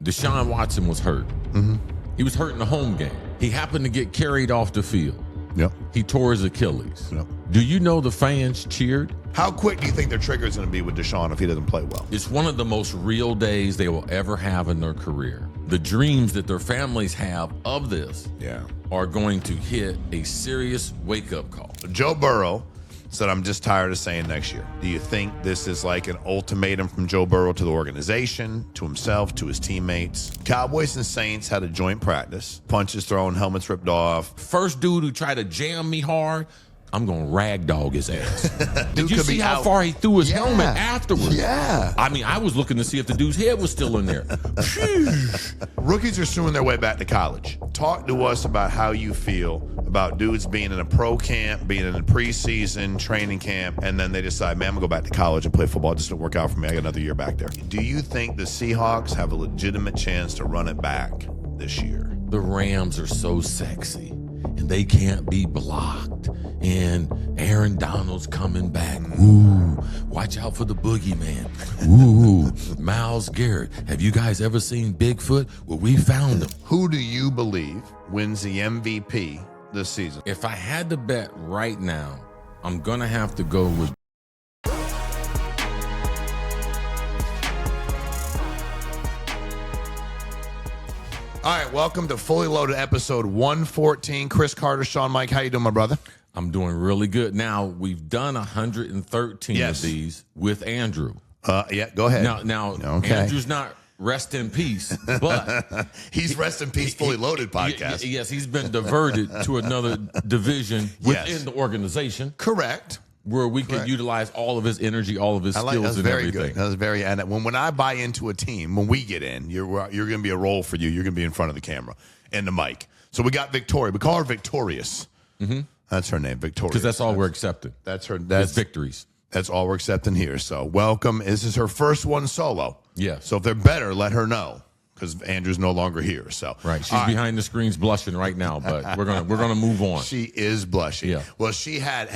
Deshaun Watson was hurt. He was hurt in the home game. He happened to get carried off the field. Yep. He tore his Achilles. Yep. Do you know the fans cheered? How quick do you think their trigger is going to be with Deshaun if he doesn't play well? It's one of the most real days they will ever have in their career. The dreams that their families have of this are going to hit a serious wake-up call. Joe Burrow said, I'm just tired of saying next year. Do you think this is like an ultimatum from Joe Burrow to the organization, to himself, to his teammates? Cowboys and Saints had a joint practice. Punches thrown, helmets ripped off. First dude who tried to jam me hard, I'm going to ragdog his ass. Did you could see be how out. far he threw his helmet afterwards? Yeah. I mean, I was looking to see if the dude's head was still in there. Rookies are suing their way back to college. Talk to us about how you feel about dudes being in a pro camp, being in a preseason training camp, and then they decide, man, I'm going to go back to college and play football. It just didn't work out for me. I got another year back there. Do you think the Seahawks have a legitimate chance to run it back this year? The Rams are so sexy, and they can't be blocked. And Aaron Donald's coming back. Ooh, watch out for the boogeyman. Ooh, Myles Garrett. Have you guys ever seen Bigfoot? Well, we found him. Who do you believe wins the MVP this season? If I had to bet right now, I'm going to have to go with All right, welcome to Fully Loaded episode 114. Cris Carter, Shawn, Meaike. How you doing, my brother? I'm doing really good. Now, we've done 113 Yes. of these with Andrew. Yeah, go ahead. Now, Okay. Andrew's not rest in peace, but He's Rest in Peace Fully Loaded podcast. Yes, he's been diverted to another division within Yes. the organization Correct. where we can utilize all of his energy, all of his skills, That's and very everything. good. That was very. And when I buy into a team, when we get in, you're going to be a role for you. You're going to be in front of the camera and the mic. So we got Victoria. We call her Victorious. That's her name, Victorious. Because that's all we're accepting. That's her. That's victories. That's all we're accepting here. So welcome. This is her first one solo. Yes. So if they're better, let her know because Andrew's no longer here. So Right. She's All right. behind the screens blushing right now, but we're gonna move on. She is blushing. Yeah. Well, she had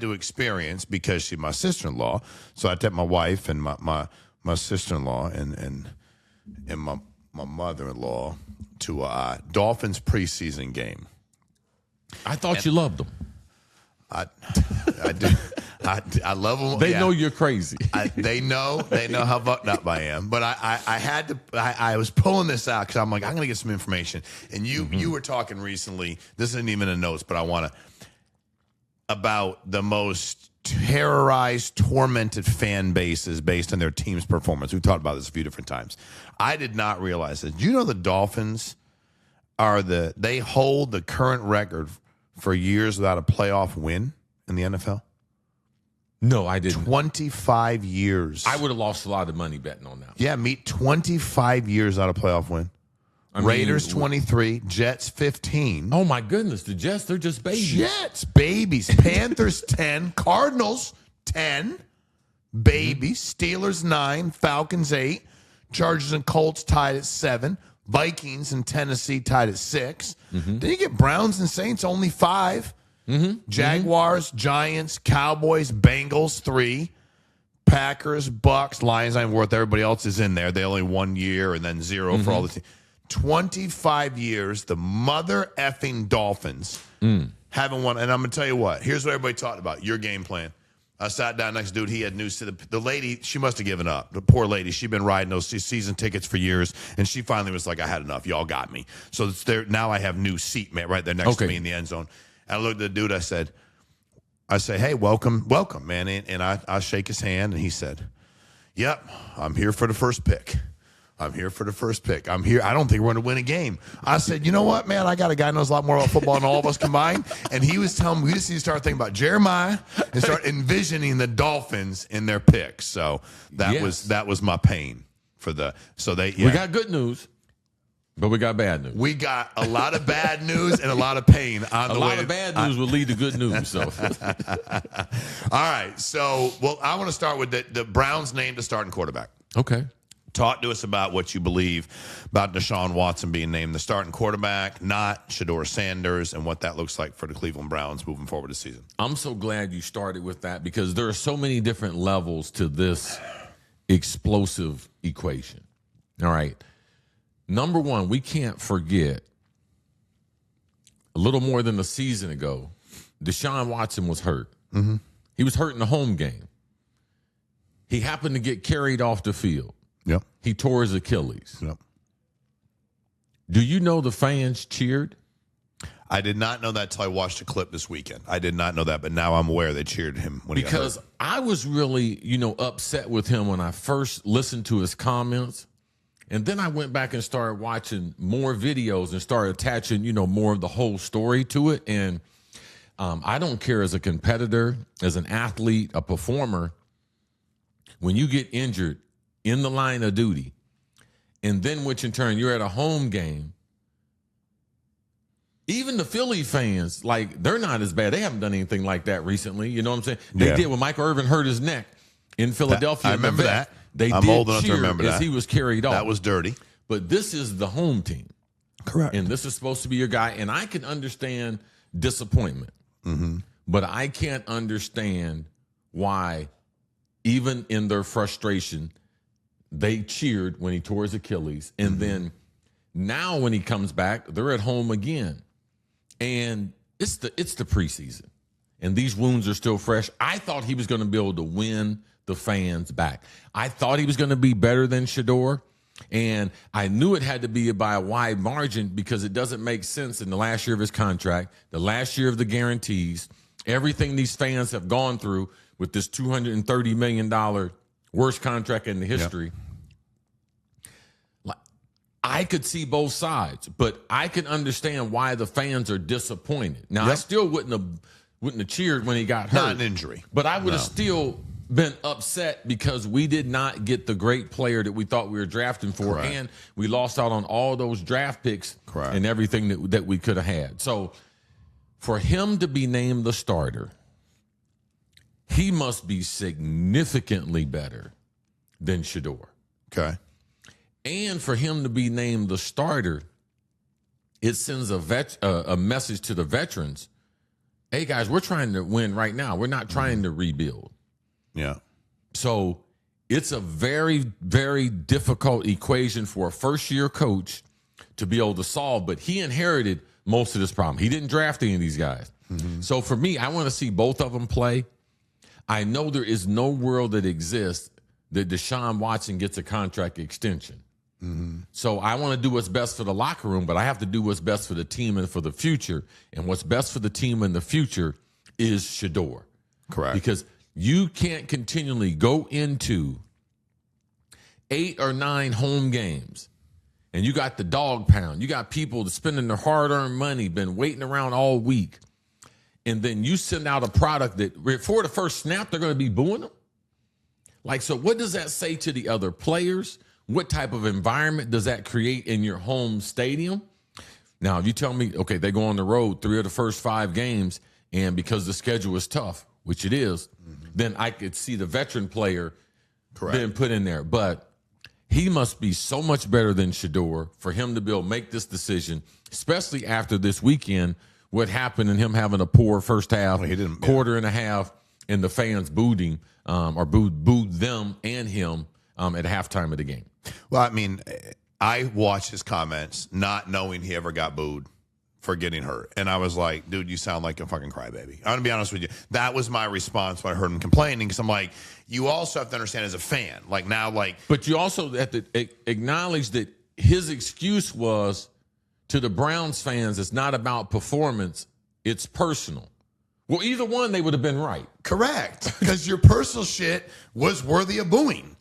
to experience because she's my sister-in-law. So I took my wife and my sister-in-law and my mother-in-law to a Dolphins preseason game. I thought you loved them. I do. I love them. They know you're crazy. They know how fucked up I am. But I had to. I was pulling this out because I'm like, I'm gonna get some information. And you were talking recently. This isn't even in notes, but I want to about the most terrorized, tormented fan bases based on their team's performance. We've talked about this a few different times. I did not realize this. Do you know the Dolphins they hold the current record for years without a playoff win in the NFL? No, I didn't. 25 years. I would have lost a lot of money betting on that. Yeah, 25 years without a playoff win. I mean, Raiders 23, Jets 15. Oh my goodness, the Jets, they're just babies. Jets, babies. Panthers 10, Cardinals 10, babies. Steelers 9, Falcons 8, Chargers and Colts tied at 7, Vikings and Tennessee tied at 6. Then you get Browns and Saints only 5. Jaguars, Giants, Cowboys, Bengals 3, Packers, Bucks, Lions. I'm worth. Everybody else is in there. They only 1 year and then 0 for all the teams. 25 years, the mother effing Dolphins haven't won. And I'm going to tell you what. Here's what everybody talked about. Your game plan. I sat down next to dude. He had news to the lady. She must have given up. The poor lady. She'd been riding those season tickets for years, and she finally was like, "I had enough. Y'all got me." So it's there now. I have new seat right there next to me in the end zone. And I looked at the dude. I said, "Hey, welcome, man." And I shake his hand, and he said, "Yep, I'm here for the first pick. I'm here for the first pick. I'm here. I don't think we're going to win a game." I said, "You know what, man? I got a guy who knows a lot more about football than all of us combined." And he was telling me we just need to start thinking about Jeremiah and start envisioning the Dolphins in their picks. So that was my pain for the. So they We got good news, but we got bad news. We got a lot of bad news and a lot of pain on the way. A lot of bad news will lead to good news. So, all right. So, I want to start with the Browns' name to starting quarterback. okay. Talk to us about what you believe about Deshaun Watson being named the starting quarterback, not Shedeur Sanders, and what that looks like for the Cleveland Browns moving forward this season. I'm so glad you started with that because there are so many different levels to this explosive equation. All right. number one, we can't forget a little more than a season ago, Deshaun Watson was hurt. Mm-hmm. He was hurt in the home game. He happened to get carried off the field. Yep. He tore his Achilles. Yep. Do you know the fans cheered? I did not know that till I watched a clip this weekend. I did not know that, but now I'm aware they cheered him when he got hurt. Because I was really, upset with him when I first listened to his comments. And then I went back and started watching more videos and started attaching, more of the whole story to it. And I don't care as a competitor, as an athlete, a performer, when you get injured in the line of duty, and then which in turn you're at a home game, even the Philly fans, they're not as bad. They haven't done anything like that recently. You know what I'm saying? They did when Michael Irvin hurt his neck in Philadelphia. I remember that. I'm old enough to remember as that. he was carried off. That was dirty. But this is the home team. Correct. And this is supposed to be your guy. And I can understand disappointment. Mm-hmm. But I can't understand why, even in their frustration, they cheered when he tore his Achilles. And then now when he comes back, they're at home again. And it's the preseason. And these wounds are still fresh. I thought he was going to be able to win the fans back. I thought he was going to be better than Shedeur. And I knew it had to be by a wide margin because it doesn't make sense in the last year of his contract, the last year of the guarantees, everything these fans have gone through with this $230 million worst contract in the history. Yep. I could see both sides, but I can understand why the fans are disappointed. Now, I still wouldn't have cheered when he got hurt. Not an injury. But I would have still been upset because we did not get the great player that we thought we were drafting for. Correct. And we lost out on all those draft picks and everything that we could have had. So for him to be named the starter, he must be significantly better than Shedeur. Okay. And for him to be named the starter, it sends a message to the veterans. Hey, guys, we're trying to win right now. We're not trying to rebuild. Yeah. So it's a very, very difficult equation for a first-year coach to be able to solve, but he inherited most of this problem. He didn't draft any of these guys. Mm-hmm. So for me, I want to see both of them play. I know there is no world that exists that Deshaun Watson gets a contract extension. Mm-hmm. So I want to do what's best for the locker room, but I have to do what's best for the team and for the future. And what's best for the team in the future is Shedeur. Correct. Because you can't continually go into 8 or 9 home games and you got the dog pound. You got people spending their hard-earned money, been waiting around all week. And then you send out a product that before the first snap, they're going to be booing them. So what does that say to the other players? What type of environment does that create in your home stadium? Now, if you tell me, okay, they go on the road 3 of the first 5 games, and because the schedule is tough, which it is, then I could see the veteran player being put in there. But he must be so much better than Shedeur for him to be able to make this decision, especially after this weekend, what happened and him having a poor first half, quarter and a half, and the fans booed him or booed them and him at halftime of the game. Well, I mean, I watched his comments not knowing he ever got booed for getting hurt. And I was like, dude, you sound like a fucking crybaby. I'm going to be honest with you. That was my response when I heard him complaining, because I'm like, you also have to understand as a fan, But you also have to acknowledge that his excuse was to the Browns fans, it's not about performance, it's personal. Well, either one, they would have been right. Correct. Because your personal shit was worthy of booing.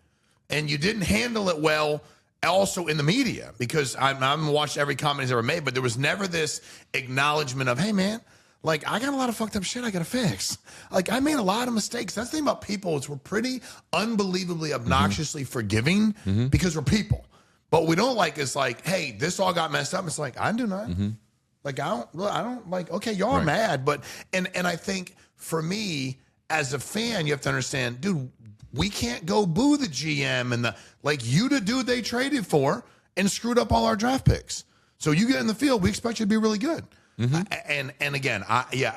And you didn't handle it well also in the media, because I'm watched every comment he's ever made, but there was never this acknowledgement of, hey, man, I got a lot of fucked up shit I got to fix. I made a lot of mistakes. That's the thing about people is we're pretty unbelievably obnoxiously forgiving because we're people. But we don't is hey, this all got messed up. It's I do not. I don't okay, y'all are mad. But, and I think for me as a fan, you have to understand, dude, we can't go boo the GM and you the dude they traded for and screwed up all our draft picks. So you get in the field, we expect you to be really good. And again,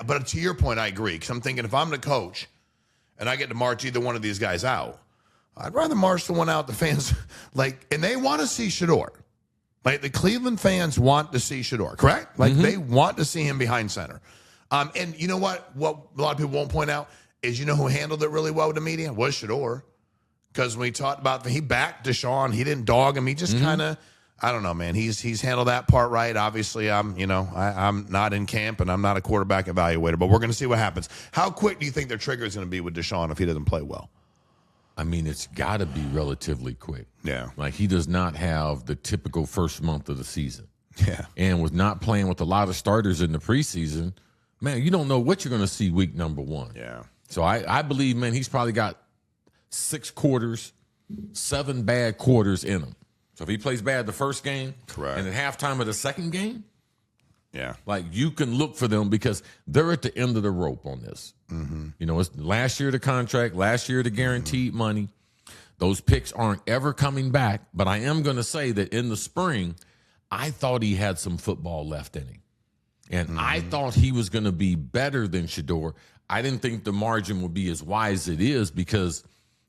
but to your point, I agree. Because I'm thinking if I'm the coach and I get to march either one of these guys out, I'd rather march the one out the fans and they want to see Shedeur. Like the Cleveland fans want to see Shedeur, correct? Like they want to see him behind center. And you know what? What a lot of people won't point out is you know who handled it really well with the media was Shedeur. Because when we talked about he backed Deshaun, he didn't dog him. He just kind of, I don't know, man. He's handled that part right. Obviously, I'm not in camp and I'm not a quarterback evaluator, but we're going to see what happens. How quick do you think their trigger is going to be with Deshaun if he doesn't play well? I mean, it's got to be relatively quick. Yeah. Like, he does not have the typical first month of the season. Yeah. And with not playing with a lot of starters in the preseason, man, you don't know what you're going to see week number 1. Yeah. So I believe, man, he's probably got 6 quarters, 7 bad quarters in him. So if he plays bad the first game, correct, and at halftime of the second game, yeah, like you can look for them because they're at the end of the rope on this. You know, it's last year the contract, last year the guaranteed money. Those picks aren't ever coming back. But I am going to say that in the spring, I thought he had some football left in him. And I thought he was going to be better than Shedeur. I didn't think the margin would be as wide as it is because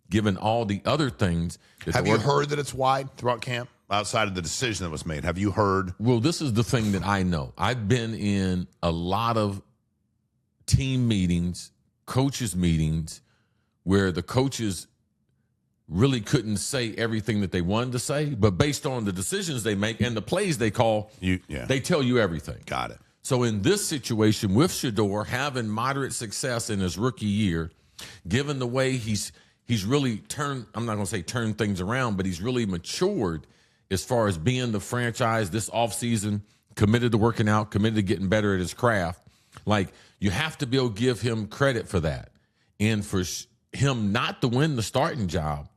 given all the other things. Have you heard that it's wide throughout camp? Outside of the decision that was made, have you heard? Well, this is the thing that I know. I've been in a lot of team meetings, coaches meetings, where the coaches really couldn't say everything that they wanted to say, but based on the decisions they make and the plays they call, they tell you everything. Got it. So in this situation with Shedeur having moderate success in his rookie year, given the way he's really turned, I'm not going to say turned things around, but he's really matured as far as being the franchise this offseason, committed to working out, committed to getting better at his craft. Like, you have to be able to give him credit for that. And for him not to win the starting job,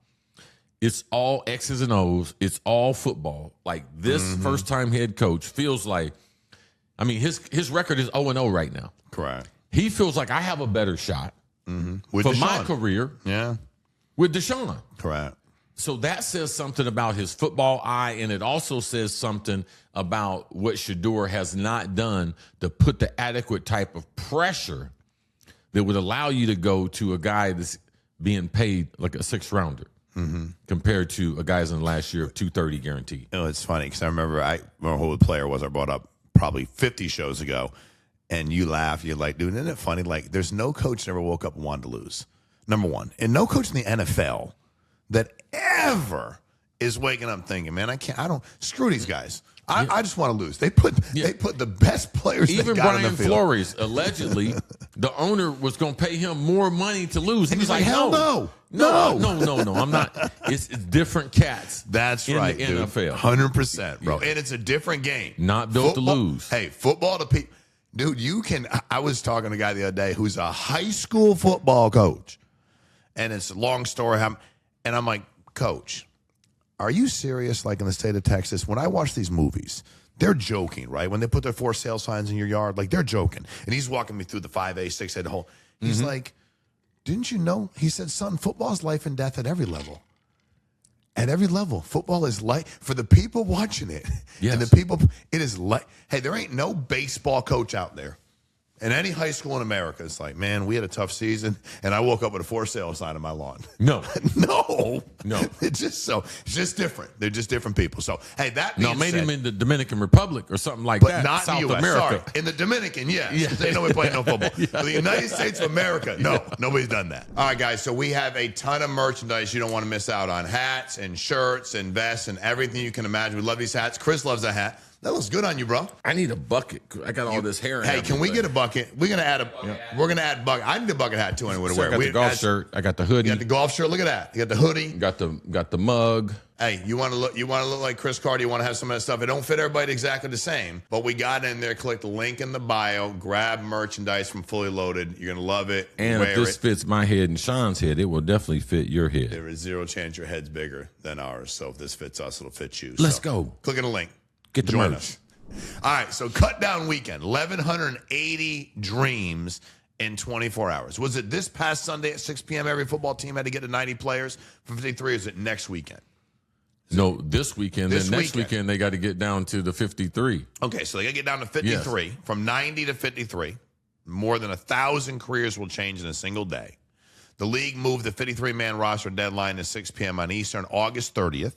it's all X's and O's. It's all football. Like, this first-time head coach feels like, I mean, his record is 0-0 right now. Correct. He feels like I have a better shot for Deshaun. My career with Deshaun. Correct. So that says something about his football eye, and it also says something about what Shedeur has not done to put the adequate type of pressure that would allow you to go to a guy that's being paid like a 6th-rounder compared to a guy's in the last year of $230 guaranteed. You know, it's funny because I remember who the player was I brought up probably 50 shows ago, and you laugh. You're like, dude, isn't it funny? Like, there's no coach that ever woke up and wanted to lose, number one. And no coach in the NFL that ever is waking up thinking, man, screw these guys. I just want to lose. They put the best players. Even they got Brian on the field. Flores, allegedly, the owner was going to pay him more money to lose. And He was like, hell no. I'm not. It's different cats. That's in right, the dude. NFL. 100%, bro. And it's a different game. Not built to lose. Hey, football to people. Dude, I was talking to a guy the other day who's a high school football coach. And it's a long story. And I'm like, Coach, are you serious? Like in the state of Texas, when I watch these movies, they're joking, right? When they put their for sale signs in your yard, like they're joking. And he's walking me through the 5A, 6A, the whole. He's like, didn't you know? He said, son, football is life and death at every level. At every level, football is life for the people watching it. Yes. And the people, it is like, hey, there ain't no baseball coach out there. In any high school in America, it's like, man, we had a tough season, and I woke up with a for sale sign on my lawn. No. No. It's just different. They're just different people. So, hey, that being maybe said, in the Dominican Republic or something like but that. not South in the U.S. America. Sorry. In the Dominican, yes. They know we play no football. But the United States of America, no. Nobody's done that. All right, guys, so we have a ton of merchandise you don't want to miss out on. Hats and shirts and vests and everything you can imagine. We love these hats. Chris loves a hat. That looks good on you, bro. I need a bucket. I got all this hair. Hey, can we get a bucket? We're gonna add We're gonna add bucket. I need a bucket hat too. Anyway, to wear. I got the golf shirt. I got the hoodie. You got the golf shirt. Look at that. You got the hoodie. Got the mug. Hey, you want to look like Chris Carter. You want to have some of that stuff. It don't fit everybody exactly the same, but we got in there. Click the link in the bio. Grab merchandise from Fully Loaded. You're gonna love it. And if this fits my head and Sean's head, it will definitely fit your head. There is zero chance your head's bigger than ours. So if this fits us, it'll fit you. Let's go. Click on the link. Get the Join merch. us. All right, so Cutdown weekend, 1,180 dreams in 24 hours. Was it this past Sunday at 6 p.m. every football team had to get to 90 players for 53, or is it next weekend? No, this weekend. Then next weekend they got to get down to the 53. Okay, so they got to get down to 53. Yes. From 90 to 53. More than 1,000 careers will change in a single day. The league moved the 53-man roster deadline to 6 p.m. on Eastern, August 30th.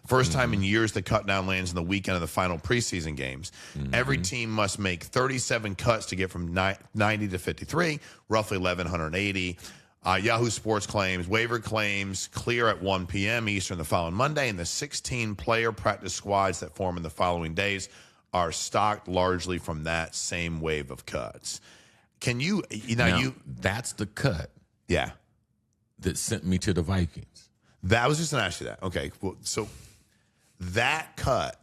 First time in years the Cutdown lands in the weekend of the final preseason games. Every team must make 37 cuts to get from 90 to 53, roughly 1,180. Yahoo Sports claims waiver claims clear at 1 p.m. Eastern the following Monday, and the 16-player practice squads that form in the following days are stocked largely from that same wave of cuts. Can you now that's the cut yeah that sent me to the Vikings. That was just going to ask you that. Okay, well, so that cut,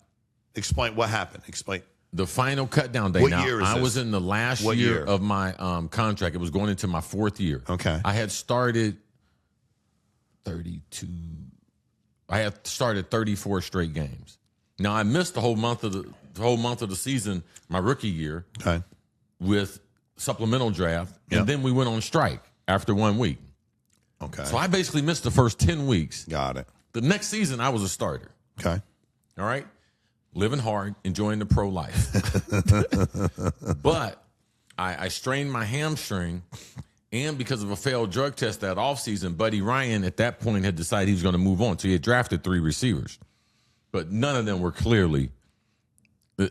explain what happened. Explain. The final cut down day. What now, year is I this? was in the last What year year? of my contract. It was going into my 4th year. Okay. I had started 32. I had started 34 straight games. Now I missed the whole month of the season, my rookie year, Okay. with supplemental draft, Yep. and then we went on strike after 1 week. Okay. So I basically missed the first 10 weeks. Got it. The next season, I was a starter. Okay. All right? Living hard, enjoying the pro life. But I strained my hamstring, and because of a failed drug test that offseason, Buddy Ryan at that point had decided he was going to move on. So he had drafted 3 receivers. But none of them were clearly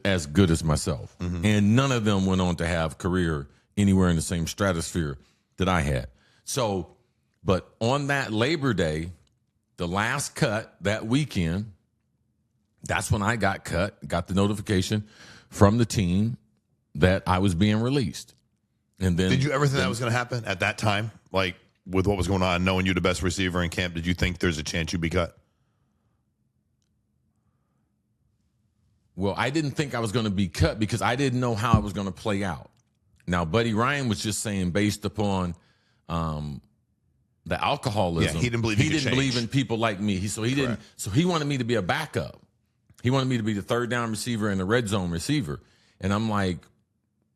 as good as myself. And none of them went on to have career anywhere in the same stratosphere that I had. So, but on that Labor Day, the last cut that weekend, that's when I got cut, got the notification from the team that I was being released. And then Did you ever think that was going to happen at that time? Like with what was going on, knowing you're the best receiver in camp, did you think there's a chance you'd be cut? Well, I didn't think I was going to be cut because I didn't know how it was going to play out. Now, Buddy Ryan was just saying based upon the alcoholism. Yeah, he didn't believe he he could didn't change. believe in people like me. So he wanted me to be a backup. He wanted me to be the third down receiver and the red zone receiver. And I'm like,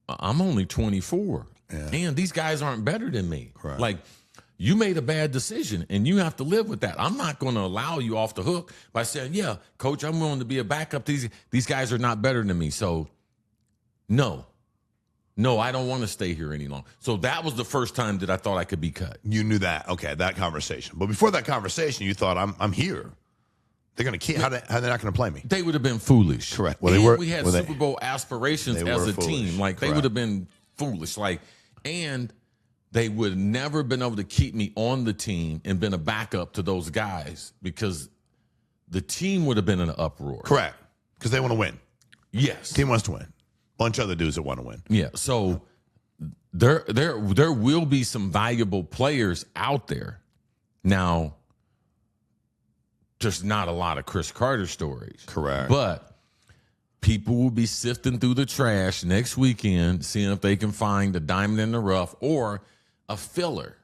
I'm only 24. Yeah. And these guys aren't better than me. Correct. Like, you made a bad decision, and you have to live with that. I'm not going to allow you off the hook by saying, yeah, coach, I'm willing to be a backup. These guys are not better than me. So, no, I don't want to stay here any longer. So that was the first time that I thought I could be cut. You knew that. Okay, that conversation. But before that conversation, you thought, I'm here. They're going to keep. How they not going to play me? They would have been foolish. Correct. Well, they were. We had were Super they, Bowl aspirations they as were a foolish. team. Like, they Correct. would have been foolish. Like, and they would have never been able to keep me on the team and been a backup to those guys because the team would have been in an uproar. Correct. Because they want to win. Yes. Team wants to win. Bunch of other dudes that want to win. Yeah. So there will be some valuable players out there. Now, just not a lot of Chris Carter stories. Correct. But people will be sifting through the trash next weekend, seeing if they can find a diamond in the rough or a filler.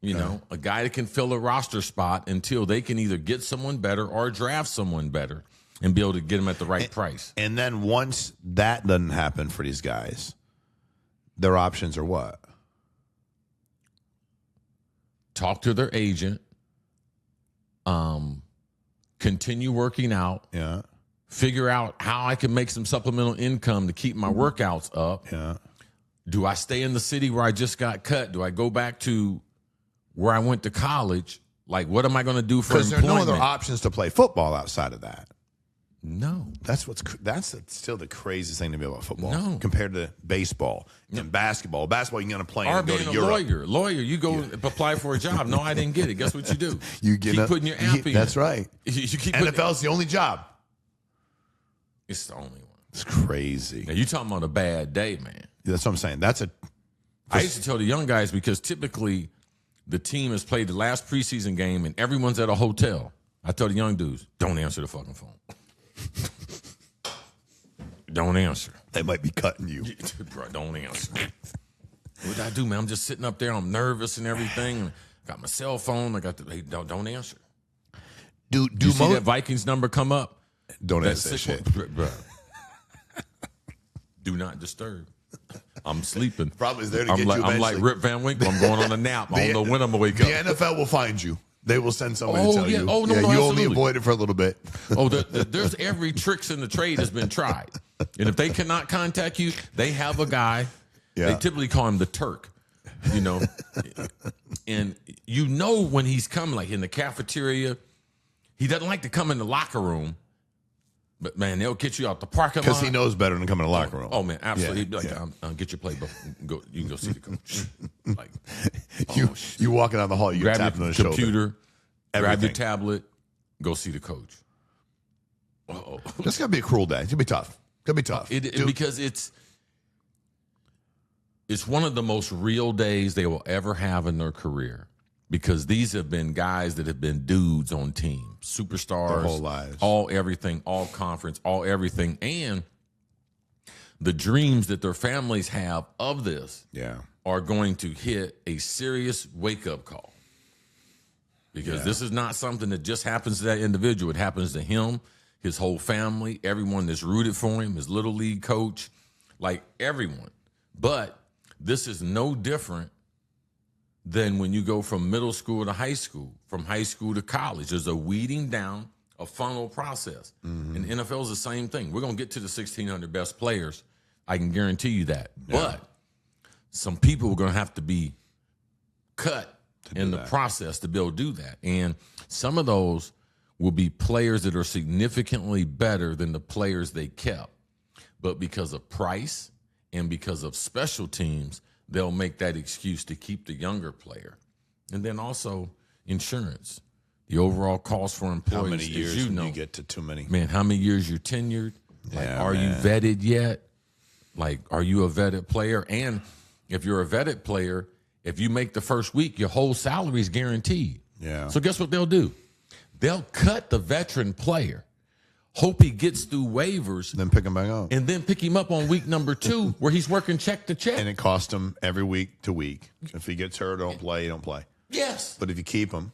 You know, a guy that can fill a roster spot until they can either get someone better or draft someone better and be able to get them at the right price. And then once that doesn't happen for these guys, their options are what? Talk to their agent. Continue working out. Yeah. Figure out how I can make some supplemental income to keep my workouts up. Yeah. Do I stay in the city where I just got cut? Do I go back to where I went to college? Like, what am I going to do for Because there are employment? no other options to play football outside of that. No. That's still the craziest thing to be about football. No. Compared to baseball and basketball. Basketball, you can get on a plane Or and go being to a Europe. lawyer, you go apply for a job. No, I didn't get it. Guess what you do? You get keep putting your app in. That's right. You keep putting, NFL's the only job. it's the only one. It's crazy. Now, you talking about a bad day, man. That's what I'm saying. I used to tell the young guys because typically the team has played the last preseason game and everyone's at a hotel. I tell the young dudes, don't answer the fucking phone. Don't answer. They might be cutting you. Bro, don't answer. What did I do, man? I'm just sitting up there. I'm nervous and everything. Got my cell phone. I got the. Hey, don't answer. Do you see that Vikings number come up? Don't answer that shit. Bro. Do not disturb. I'm sleeping. Probably is there to I'm get like, you I'm like eventually. Rip Van Winkle. I'm going on a nap. I don't know when I'm going to wake The up. NFL will find you. They will send somebody to tell yeah. you. Oh, no, yeah, no, you absolutely. only avoid it for a little bit. There's every tricks in the trade has been tried. And if they cannot contact you, they have a guy. Yeah. They typically call him the Turk, you know. And you know when he's coming, like in the cafeteria, He doesn't like to come in the locker room, but, man, they'll get you out the parking lot. Because he knows better than coming to the locker room. Oh, man, absolutely. Yeah, He'd be like, get your playbook. You can go see the coach. Like, you walking down the hall, you grab tapping on your the shoulder. computer, grab your Everything. tablet, go see the coach. Uh-oh. This is going to be a cruel day. It's going to be tough. It's going to be tough. Because it's one of the most real days they will ever have in their career. Because these have been guys that have been dudes on teams, superstars, their whole lives, all everything, all conference, all everything, and the dreams that their families have of this are going to hit a serious wake-up call. Because this is not something that just happens to that individual. It happens to him, his whole family, everyone that's rooted for him, his little league coach, like everyone. But this is no different than when you go from middle school to high school, from high school to college. There's a weeding down, a funnel process. And the NFL is the same thing. We're going to get to the 1,600 best players. I can guarantee you that. Yeah. But some people are going to have to be cut in the process to be able to do that. And some of those will be players that are significantly better than the players they kept. But because of price and because of special teams, they'll make that excuse to keep the younger player. And then also insurance. The overall cost for employees. How many years you know, you get to too many? Man, how many years you're tenured? Like, are you vetted yet? Like, are you a vetted player? And if you're a vetted player, if you make the first week, your whole salary is guaranteed. Yeah. So guess what they'll do? They'll cut the veteran player, hope he gets through waivers, then pick him back up. And then pick him up on week number 2 where he's working check to check. And it costs him every week to week. If he gets hurt, don't play, don't play. Yes. But if you keep him,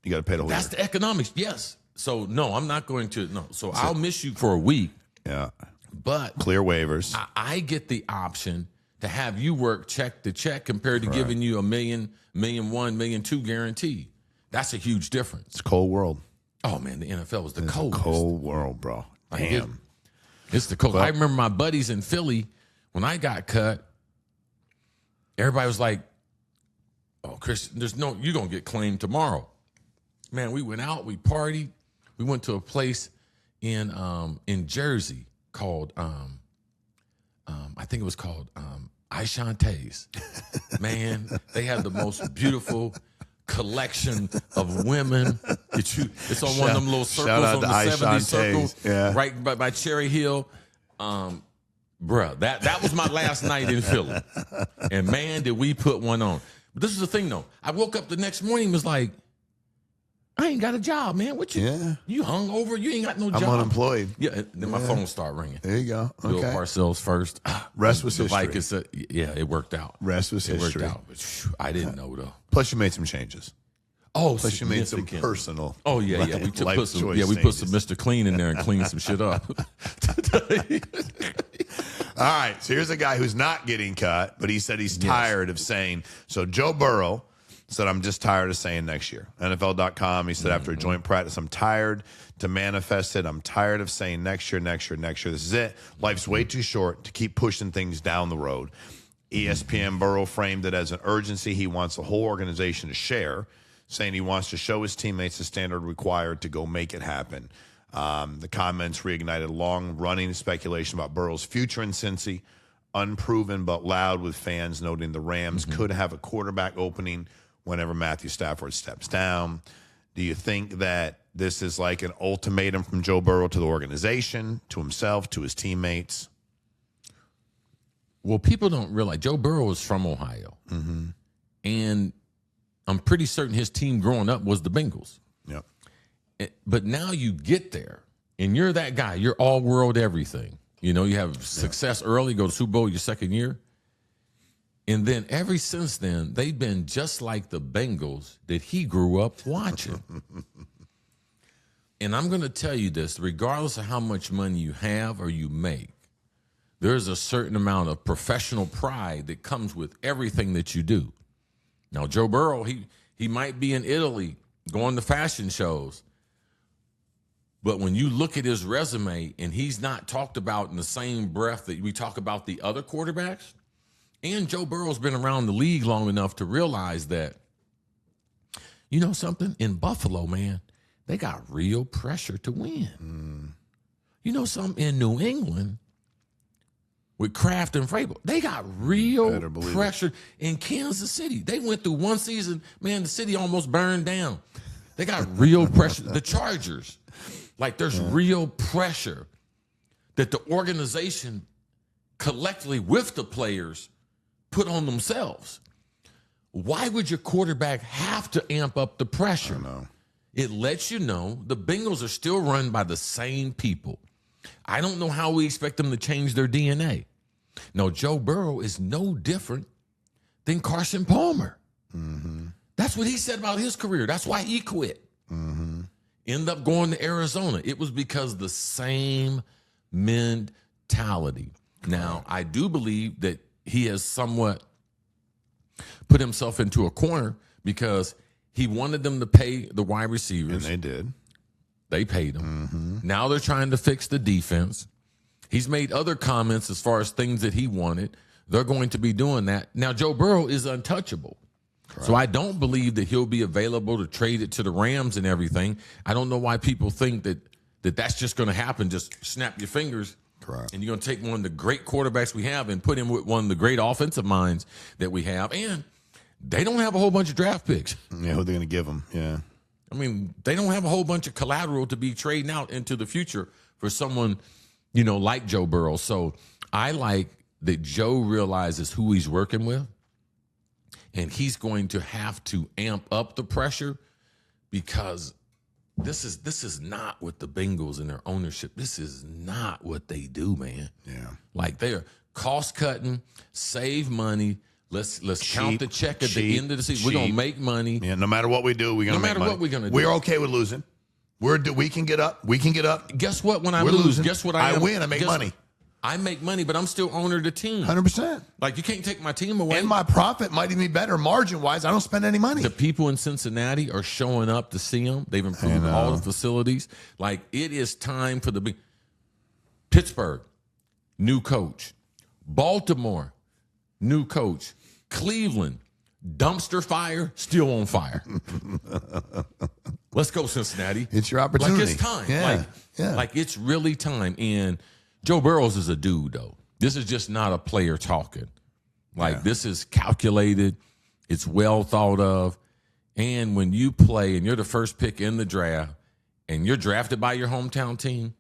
you got to pay the whole That's year. the economics. Yes. So, no, I'm not going to. No. So I'll miss you for a week. Yeah. But clear waivers. I get the option to have you work check to check compared to giving you $1 million, $1.1 million, $1.2 million guaranteed. That's a huge difference. It's a cold world. Oh, man, the NFL is the It's coldest. a cold world, bro. Damn. It's the cold. I remember my buddies in Philly, when I got cut, everybody was like, oh, Chris, you're going to get claimed tomorrow. Man, we went out, we partied. We went to a place in Jersey called, I think it was called Ishante's. Man, they had the most beautiful collection of women. It's on one of them little circles on the 70 circle, right by Cherry Hill. Bruh, that was my last night in Philly. And man, did we put one on. But this is the thing, though. I woke up the next morning and was like, I ain't got a job, man. What you? Yeah. You hung over? You ain't got no job. I'm unemployed. Yeah. And then my phone started ringing. There you go. Bill Parcells first. Rest was history. Vikings, yeah, it worked out. Rest was history. It worked out. But, I didn't know though. Plus, you made some changes. Oh, plus you made some personal. Oh yeah, yeah. We put some Mr. Clean in there and cleaned some shit up. All right. So here's a guy who's not getting cut, but he said he's tired of saying. So Joe Burrow said, I'm just tired of saying next year. NFL.com, he said, after a joint practice, I'm tired to manifest it. I'm tired of saying next year, next year, next year. This is it. Life's way too short to keep pushing things down the road. ESPN Burrow framed it as an urgency he wants the whole organization to share, saying he wants to show his teammates the standard required to go make it happen. The comments reignited long-running speculation about Burrow's future in Cincy, unproven but loud, with fans noting the Rams could have a quarterback opening whenever Matthew Stafford steps down. Do you think that this is like an ultimatum from Joe Burrow to the organization, to himself, to his teammates? Well, people don't realize Joe Burrow is from Ohio. And I'm pretty certain his team growing up was the Bengals. Yep. But now you get there, and you're that guy. You're all-world everything. You know, you have success early, go to Super Bowl your second year. And then ever since then, they've been just like the Bengals that he grew up watching. And I'm going to tell you this, regardless of how much money you have or you make, there's a certain amount of professional pride that comes with everything that you do. Now, Joe Burrow, he might be in Italy going to fashion shows. But when you look at his resume and he's not talked about in the same breath that we talk about the other quarterbacks, and Joe Burrow's been around the league long enough to realize that, you know something? In Buffalo, man, they got real pressure to win. You know something in New England with Kraft and Vrabel, they got real pressure in Kansas City. They went through one season, man, the city almost burned down. They got real pressure. The Chargers, like there's real pressure that the organization collectively with the players put on themselves. Why would your quarterback have to amp up the pressure? I know. It lets you know the Bengals are still run by the same people. I don't know how we expect them to change their DNA. No, Joe Burrow is no different than Carson Palmer. That's what he said about his career. That's why he quit. Ended up going to Arizona. It was because the same mentality. Now, I do believe that he has somewhat put himself into a corner because he wanted them to pay the wide receivers. And they did. They paid him. Now they're trying to fix the defense. He's made other comments as far as things that he wanted. They're going to be doing that. Now, Joe Burrow is untouchable. Correct. So I don't believe that he'll be available to trade it to the Rams and everything. I don't know why people think that that's just going to happen. Just snap your fingers. Correct. And you're going to take one of the great quarterbacks we have and put him with one of the great offensive minds that we have. And they don't have a whole bunch of draft picks. Yeah, who are they going to give him? Yeah. I mean, they don't have a whole bunch of collateral to be trading out into the future for someone, you know, like Joe Burrow. So I like that Joe realizes who he's working with, and he's going to have to amp up the pressure because this is not what the Bengals and their ownership, this is not what they do, man. Yeah. Like they're cost cutting, save money. Let's count the check at the end of the season. We're gonna make money. Yeah, no matter what we do, we're gonna make money. No matter what we're gonna do. We're okay with losing. We can get up. We can get up. Guess what? When I We're lose, losing. guess what I win. I make money. I make money, but I'm still owner of the team. 100%. Like you can't take my team away. And my profit might even be better margin wise. I don't spend any money. The people in Cincinnati are showing up to see them. They've improved all the facilities. Like it is time for the big Pittsburgh, new coach. Baltimore, new coach. Cleveland, dumpster fire, still on fire. Let's go, Cincinnati. It's your opportunity. Like it's time. Yeah. Like it's really time. And Joe Burrows is a dude, though. This is just not a player talking. Like this is calculated. It's well thought of. And when you play and you're the first pick in the draft and you're drafted by your hometown team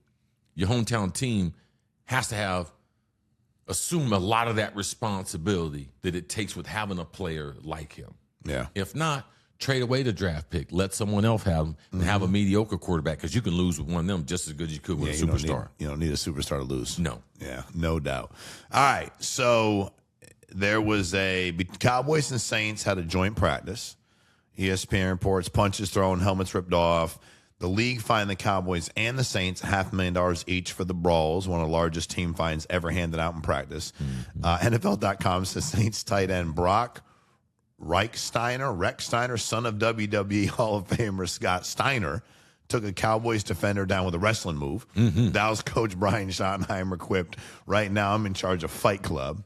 has to assume a lot of that responsibility that it takes with having a player like him. Yeah. If not, trade away the draft pick. Let someone else have him and have a mediocre quarterback because you can lose with one of them just as good as you could with a superstar. You don't need a superstar to lose. No. Yeah, no doubt. All right, so there was Cowboys and Saints had a joint practice. ESPN reports punches thrown, helmets ripped off. The league fined the Cowboys and the Saints $500,000 each for the brawls, one of the largest team fines ever handed out in practice. NFL.com says Saints tight end Brock Rex Steiner, son of WWE Hall of Famer Scott Steiner, took a Cowboys defender down with a wrestling move. Dallas coach Brian Schottenheimer quipped, "Right now I'm in charge of Fight Club."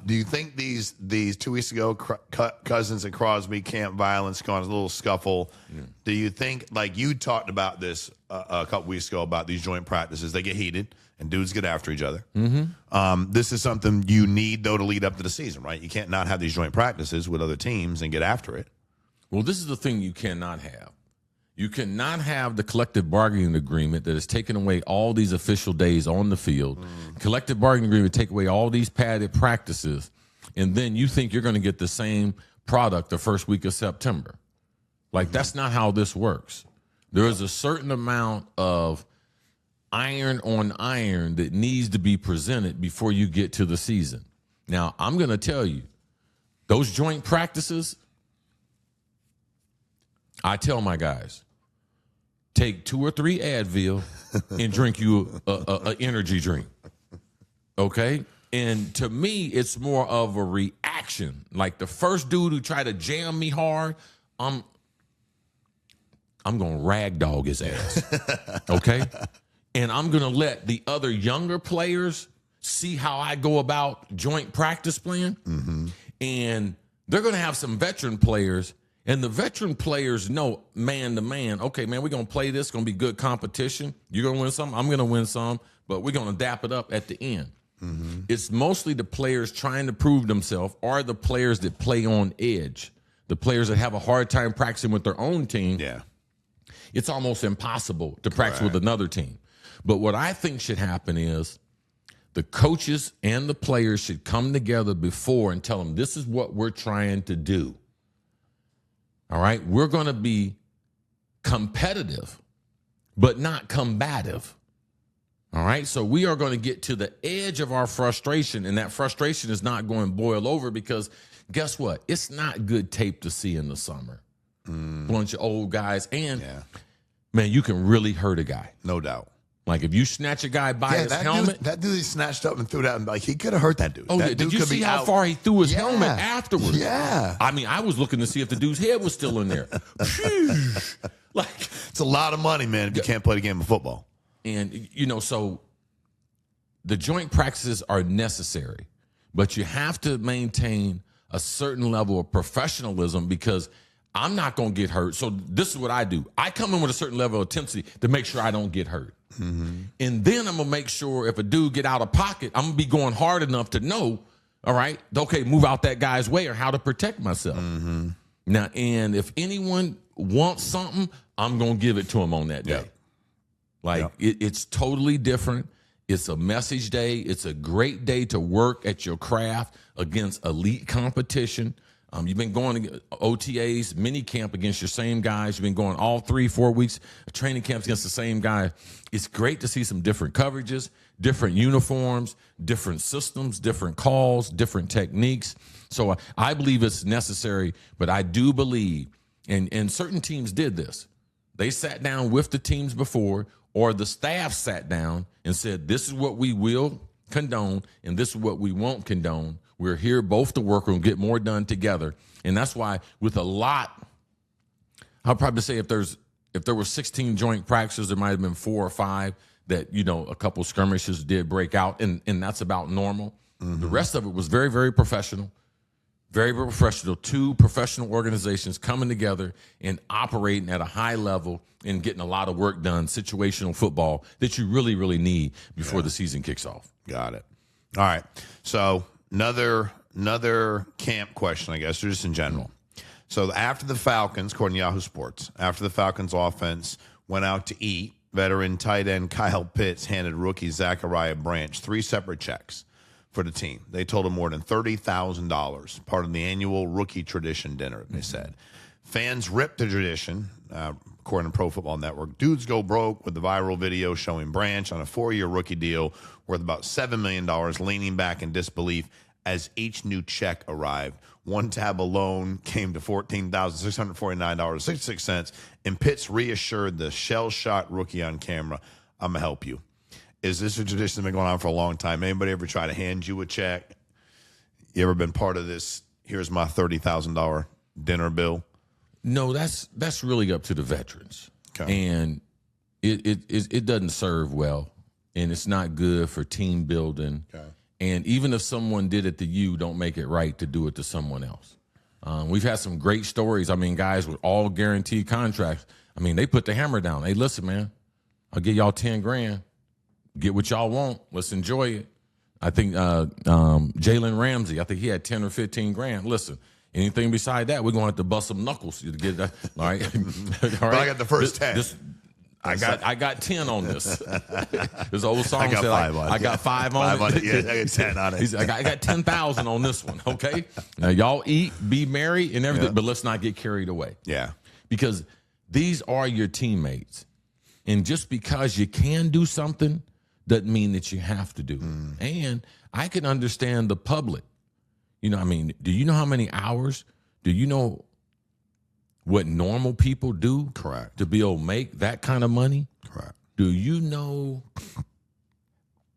Do you think these 2 weeks ago, Cousins and Crosby camp violence, caused a little scuffle? Do you think, like you talked about this a couple weeks ago about these joint practices, they get heated and dudes get after each other? This is something you need, though, to lead up to the season, right? You can't not have these joint practices with other teams and get after it. Well, this is the thing you cannot have. You cannot have the collective bargaining agreement that has taken away all these official days on the field. Collective bargaining agreement take away all these padded practices, and then you think you're going to get the same product the first week of September. Like, that's not how this works. There is a certain amount of iron on iron that needs to be presented before you get to the season. Now, I'm going to tell you, those joint practices, I tell my guys, take 2 or 3 Advil and drink you a energy drink, okay? And to me, it's more of a reaction. Like the first dude who tried to jam me hard, I'm going to ragdog his ass, okay? And I'm going to let the other younger players see how I go about joint practice plan. And they're going to have some veteran players, And the veteran players know man to man, okay, man, we're going to play this. It's going to be good competition. You're going to win some. I'm going to win some. But we're going to dap it up at the end. Mm-hmm. It's mostly the players trying to prove themselves or the players that play on edge, the players that have a hard time practicing with their own team. Yeah. It's almost impossible to practice with another team. But what I think should happen is the coaches and the players should come together before and tell them, this is what we're trying to do. All right? We're going to be competitive, but not combative. All right? So we are going to get to the edge of our frustration, and that frustration is not going to boil over because guess what? It's not good tape to see in the summer. Bunch of old guys. And, man, you can really hurt a guy. No doubt. Like, if you snatch a guy by his helmet. That dude he snatched up and threw that, and like, he could have hurt that dude. Oh, that did you see how far he threw his helmet afterwards? Yeah. I mean, I was looking to see if the dude's head was still in there. Like, it's a lot of money, man, if you can't play the game of football. And, so the joint practices are necessary, but you have to maintain a certain level of professionalism because I'm not going to get hurt. So this is what I do. I come in with a certain level of intensity to make sure I don't get hurt. Mm-hmm. And then I'm going to make sure if a dude get out of pocket, I'm going to be going hard enough to know, all right, okay, move out that guy's way or how to protect myself. Mm-hmm. Now, and if anyone wants something, I'm going to give it to him on that day. It's totally different. It's a message day. It's a great day to work at your craft against elite competition. You've been going to OTAs, mini camp against your same guys. You've been going all 3-4 weeks of training camps against the same guy. It's great to see some different coverages, different uniforms, different systems, different calls, different techniques. So I believe it's necessary, but I do believe, and certain teams did this. They sat down with the teams before, or the staff sat down and said, this is what we will condone, and this is what we won't condone. We're here both to work and get more done together. And that's why with a lot, I'll probably say if there were 16 joint practices, there might have been 4 or 5 that, a couple skirmishes did break out, and that's about normal. Mm-hmm. The rest of it was very, very professional. Very, very professional. 2 professional organizations coming together and operating at a high level and getting a lot of work done, situational football that you really, really need before the season kicks off. Got it. All right. So another camp question, I guess, or just in general. So after the Falcons, according to Yahoo Sports, after the Falcons offense went out to eat, veteran tight end Kyle Pitts handed rookie Zachariah Branch 3 separate checks for the team. They told him more than $30,000, part of the annual rookie tradition dinner, they said. Fans ripped the tradition, according to Pro Football Network. Dudes go broke with the viral video showing Branch on a 4-year rookie deal worth about $7 million, leaning back in disbelief as each new check arrived. One tab alone came to $14,649.66, and Pitts reassured the shell-shot rookie on camera, I'm going to help you. Is this a tradition that's been going on for a long time? Anybody ever try to hand you a check? You ever been part of this, here's my $30,000 dinner bill? No, that's really up to the veterans. Okay. And it doesn't serve well, and it's not good for team building. Okay. And even if someone did it to you, don't make it right to do it to someone else. We've had some great stories. I mean, guys with all guaranteed contracts. I mean, they put the hammer down. Hey, listen, man, I'll give y'all $10,000. Get what y'all want. Let's enjoy it. I think Jalen Ramsey, I think he had 10 or 15 grand. Listen, anything beside that, we're going to have to bust some knuckles to get that. All right. All right. But I got the first 10. I got 10 on this. This old song said I got 5 on it. Yeah, I got 10 on it. I got 10,000 on this one. Okay. Now y'all eat, be merry, and everything, but let's not get carried away. Yeah. Because these are your teammates, and just because you can do something doesn't mean that you have to do it. And I can understand the public. Do you know how many hours? Do you know what normal people do? Correct. To be able to make that kind of money? Correct. Do you know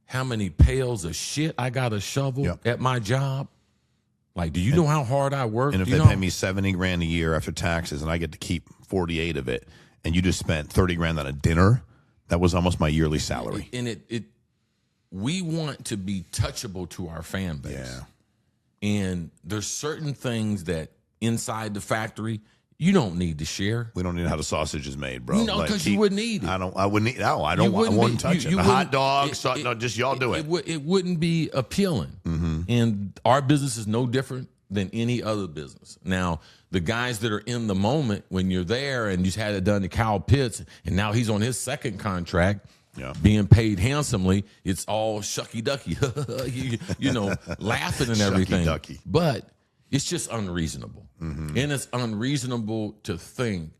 how many pails of shit I got to shovel at my job? Like, do you know how hard I work? And if they pay me $70,000 a year after taxes and I get to keep 48 of it, and you just spent $30,000 on a dinner, that was almost my yearly salary. And we want to be touchable to our fan base. Yeah. And there's certain things that inside the factory You don't need to share. We don't need how the sausage is made, bro. No, because you wouldn't eat it. I wouldn't eat. No, I wouldn't touch it. The hot dogs, no, just y'all do it. It wouldn't be appealing. And our business is no different than any other business. Now, the guys that are in the moment when you're there and you had it done to Kyle Pitts, and now he's on his second contract, being paid handsomely, it's all shucky ducky, you know, laughing and everything. Shucky-ducky. But it's just unreasonable. And it's unreasonable to think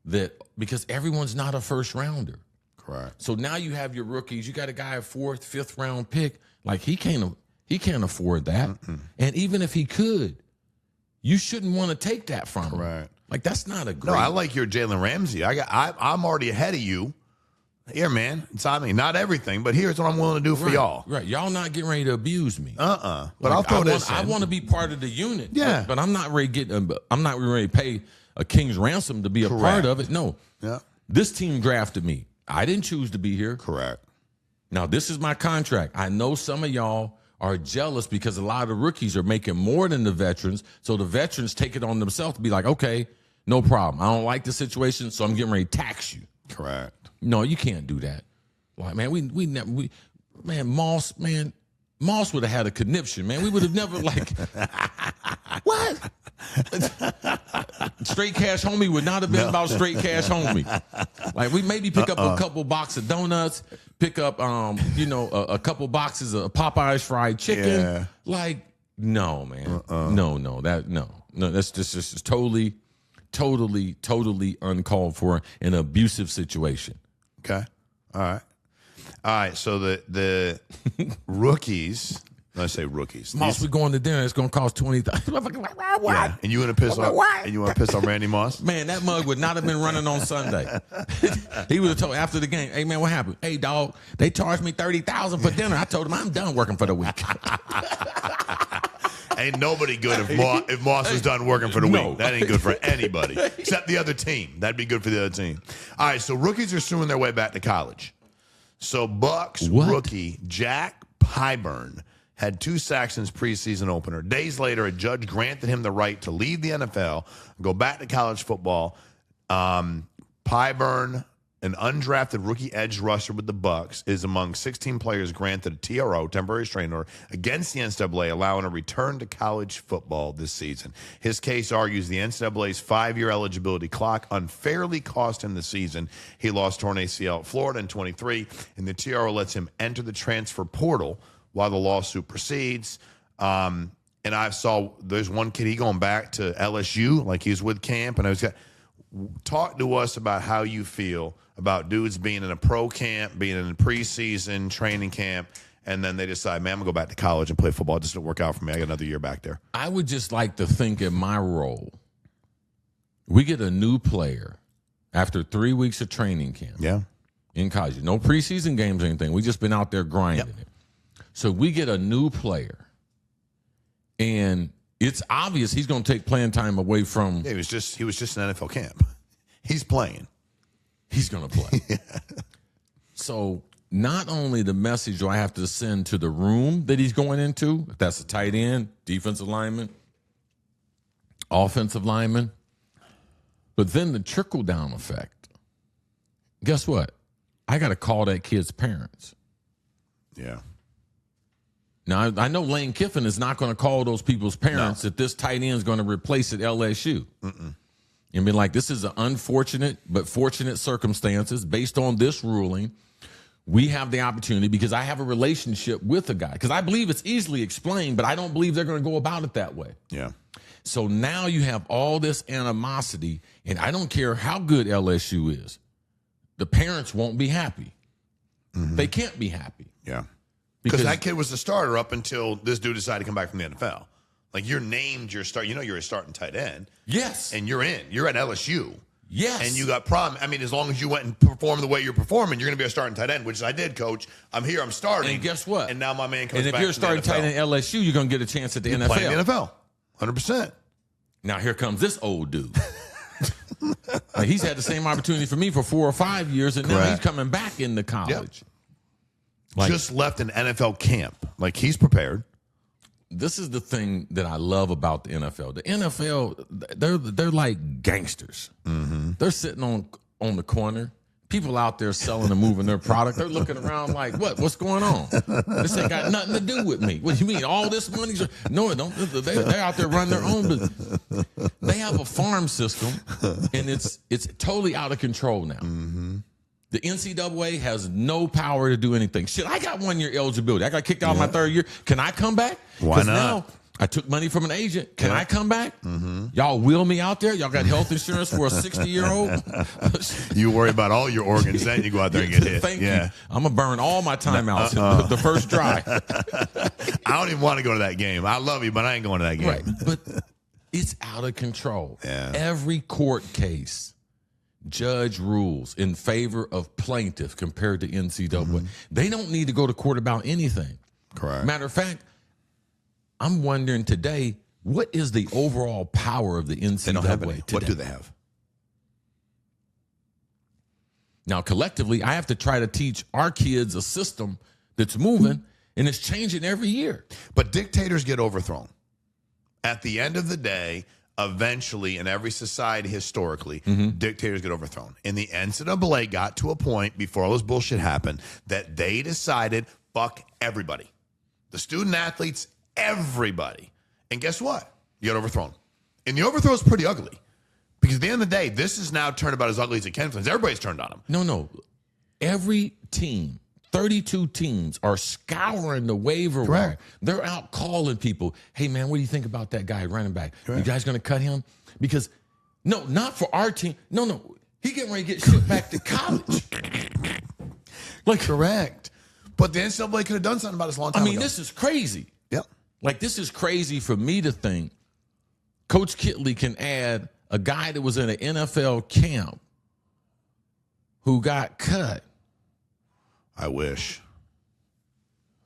that because everyone's not a first rounder. Correct. So now you have your rookies. You got a guy a 4th, 5th round pick. Like he can't afford that. And even if he could, you shouldn't want to take that from him. Right. Like that's not a great. No, I like your Jalen Ramsey. I'm already ahead of you. Here, man. It's I mean, not everything, but here's what I'm willing to do for y'all. Right. Y'all not getting ready to abuse me. But like, I'll throw this in. I want to be part of the unit. Yeah. But I'm not ready to pay a king's ransom to be a part of it. No. Yeah. This team drafted me. I didn't choose to be here. Correct. Now, this is my contract. I know some of y'all are jealous because a lot of the rookies are making more than the veterans. So the veterans take it on themselves to be like, okay, no problem. I don't like the situation, so I'm getting ready to tax you. Correct. No, you can't do that. Like, man, Moss would have had a conniption, man. We would have never what? Straight cash homie would not have been about straight cash homie. Like we maybe pick up a couple boxes of donuts, pick up a couple boxes of Popeye's fried chicken. Yeah. Like no, man. No, that's just totally uncalled for, an abusive situation. Okay. All right. So the rookies. Let's say rookies. Moss, we're going to dinner. It's going to cost $20,000. Yeah, and you want to piss off? And you want to piss off Randy Moss? Man, that mug would not have been running on Sunday. He would have told after the game, "Hey man, what happened? Hey dog, they charged me $30,000 for dinner." I told him I'm done working for the week. Ain't nobody good if Moss is done working for the week. That ain't good for anybody except the other team. That'd be good for the other team. All right, so rookies are suing their way back to college. So Bucks rookie Jack Pyburn had 2 sacks in his preseason opener. Days later, a judge granted him the right to leave the NFL and go back to college football. Pyburn, an undrafted rookie edge rusher with the Bucks, is among 16 players granted a TRO, temporary restraining order, against the NCAA, allowing a return to college football this season. His case argues the NCAA's 5-year eligibility clock unfairly cost him the season. He lost torn ACL at Florida in 23, and the TRO lets him enter the transfer portal while the lawsuit proceeds. And I saw there's one kid, he going back to LSU, like he's with camp, and I was talk to us about how you feel about dudes being in a pro camp, being in a preseason training camp, and then they decide, man, I'm going to go back to college and play football. It just didn't work out for me. I got another year back there. I would just like to think in my role, we get a new player after 3 weeks of training camp. Yeah. In college. No preseason games or anything. We just been out there grinding it. So we get a new player, and it's obvious he's going to take playing time away from. Yeah, he was just an NFL camp. He's playing. He's going to play. So not only the message do I have to send to the room that he's going into, if that's a tight end, defensive lineman, offensive lineman, but then the trickle down effect. Guess what? I got to call that kid's parents. Yeah. Now, I know Lane Kiffin is not going to call those people's parents if this tight end is going to replace at LSU. And be like, this is an unfortunate but fortunate circumstances. Based on this ruling, we have the opportunity, because I have a relationship with a guy. Because I believe it's easily explained, but I don't believe they're going to go about it that way. Yeah. So now you have all this animosity, and I don't care how good LSU is. The parents won't be happy. They can't be happy. Yeah. Because that kid was the starter up until this dude decided to come back from the NFL. Like, you're named your start. You know you're a starting tight end. Yes. And you're in. You're at LSU. Yes. And you got I mean, as long as you went and performed the way you're performing, you're going to be a starting tight end, which I did, Coach. I'm here. I'm starting. And guess what? And now my man comes back. And if you're a starting tight end at LSU, you're going to get a chance at the NFL. Playing the NFL. 100%. Now, here comes this old dude. Like, he's had the same opportunity for me for 4 or 5 years, and now he's coming back into college. Like, just left an NFL camp. Like, he's prepared. this is the thing that I love about the NFL. The NFL, they're like gangsters. Mm-hmm. They're sitting on the corner. People out there selling and moving their product. They're looking around like, what's going on? This ain't got nothing to do with me. What do you mean? All this money? No, it don't. They're out there running their own business. They have a farm system, and it's totally out of control now. Mm-hmm. The NCAA has no power to do anything. Shit, I got 1 year eligibility. I got kicked out my 3rd year. Can I come back? Why not? Now I took money from an agent. Can I come back? Mm-hmm. Y'all wheel me out there? Y'all got health insurance for a 60-year-old? You worry about all your organs, then you go out there and get hit. Thank you. I'm going to burn all my timeouts the first drive. I don't even want to go to that game. I love you, but I ain't going to that game. Right. But it's out of control. Yeah. Every court case, judge rules in favor of plaintiff compared to NCAA. Mm-hmm. They don't need to go to court about anything. Correct. Matter of fact, I'm wondering today, what is the overall power of the NCAA They don't have any. today? What do they have? Now, collectively, I have to try to teach our kids a system that's moving, and it's changing every year. But dictators get overthrown. At the end of the day, eventually, in every society historically, dictators get overthrown. And the NCAA got to a point before all this bullshit happened that they decided, fuck everybody. The student athletes, everybody. And guess what? You got overthrown. And the overthrow is pretty ugly. Because at the end of the day, this is now turned about as ugly as it can. Everybody's turned on them. No. Every team, 32 teams, are scouring the waiver wire. They're out calling people. Hey, man, what do you think about that guy running back? Correct. You guys going to cut him? Because, no, not for our team. No. He getting ready to get shipped back to college. Correct. But the NCAA could have done something about this a long time ago. This is crazy. Yep. Like, this is crazy for me to think Coach Kitley can add a guy that was in an NFL camp who got cut. I wish.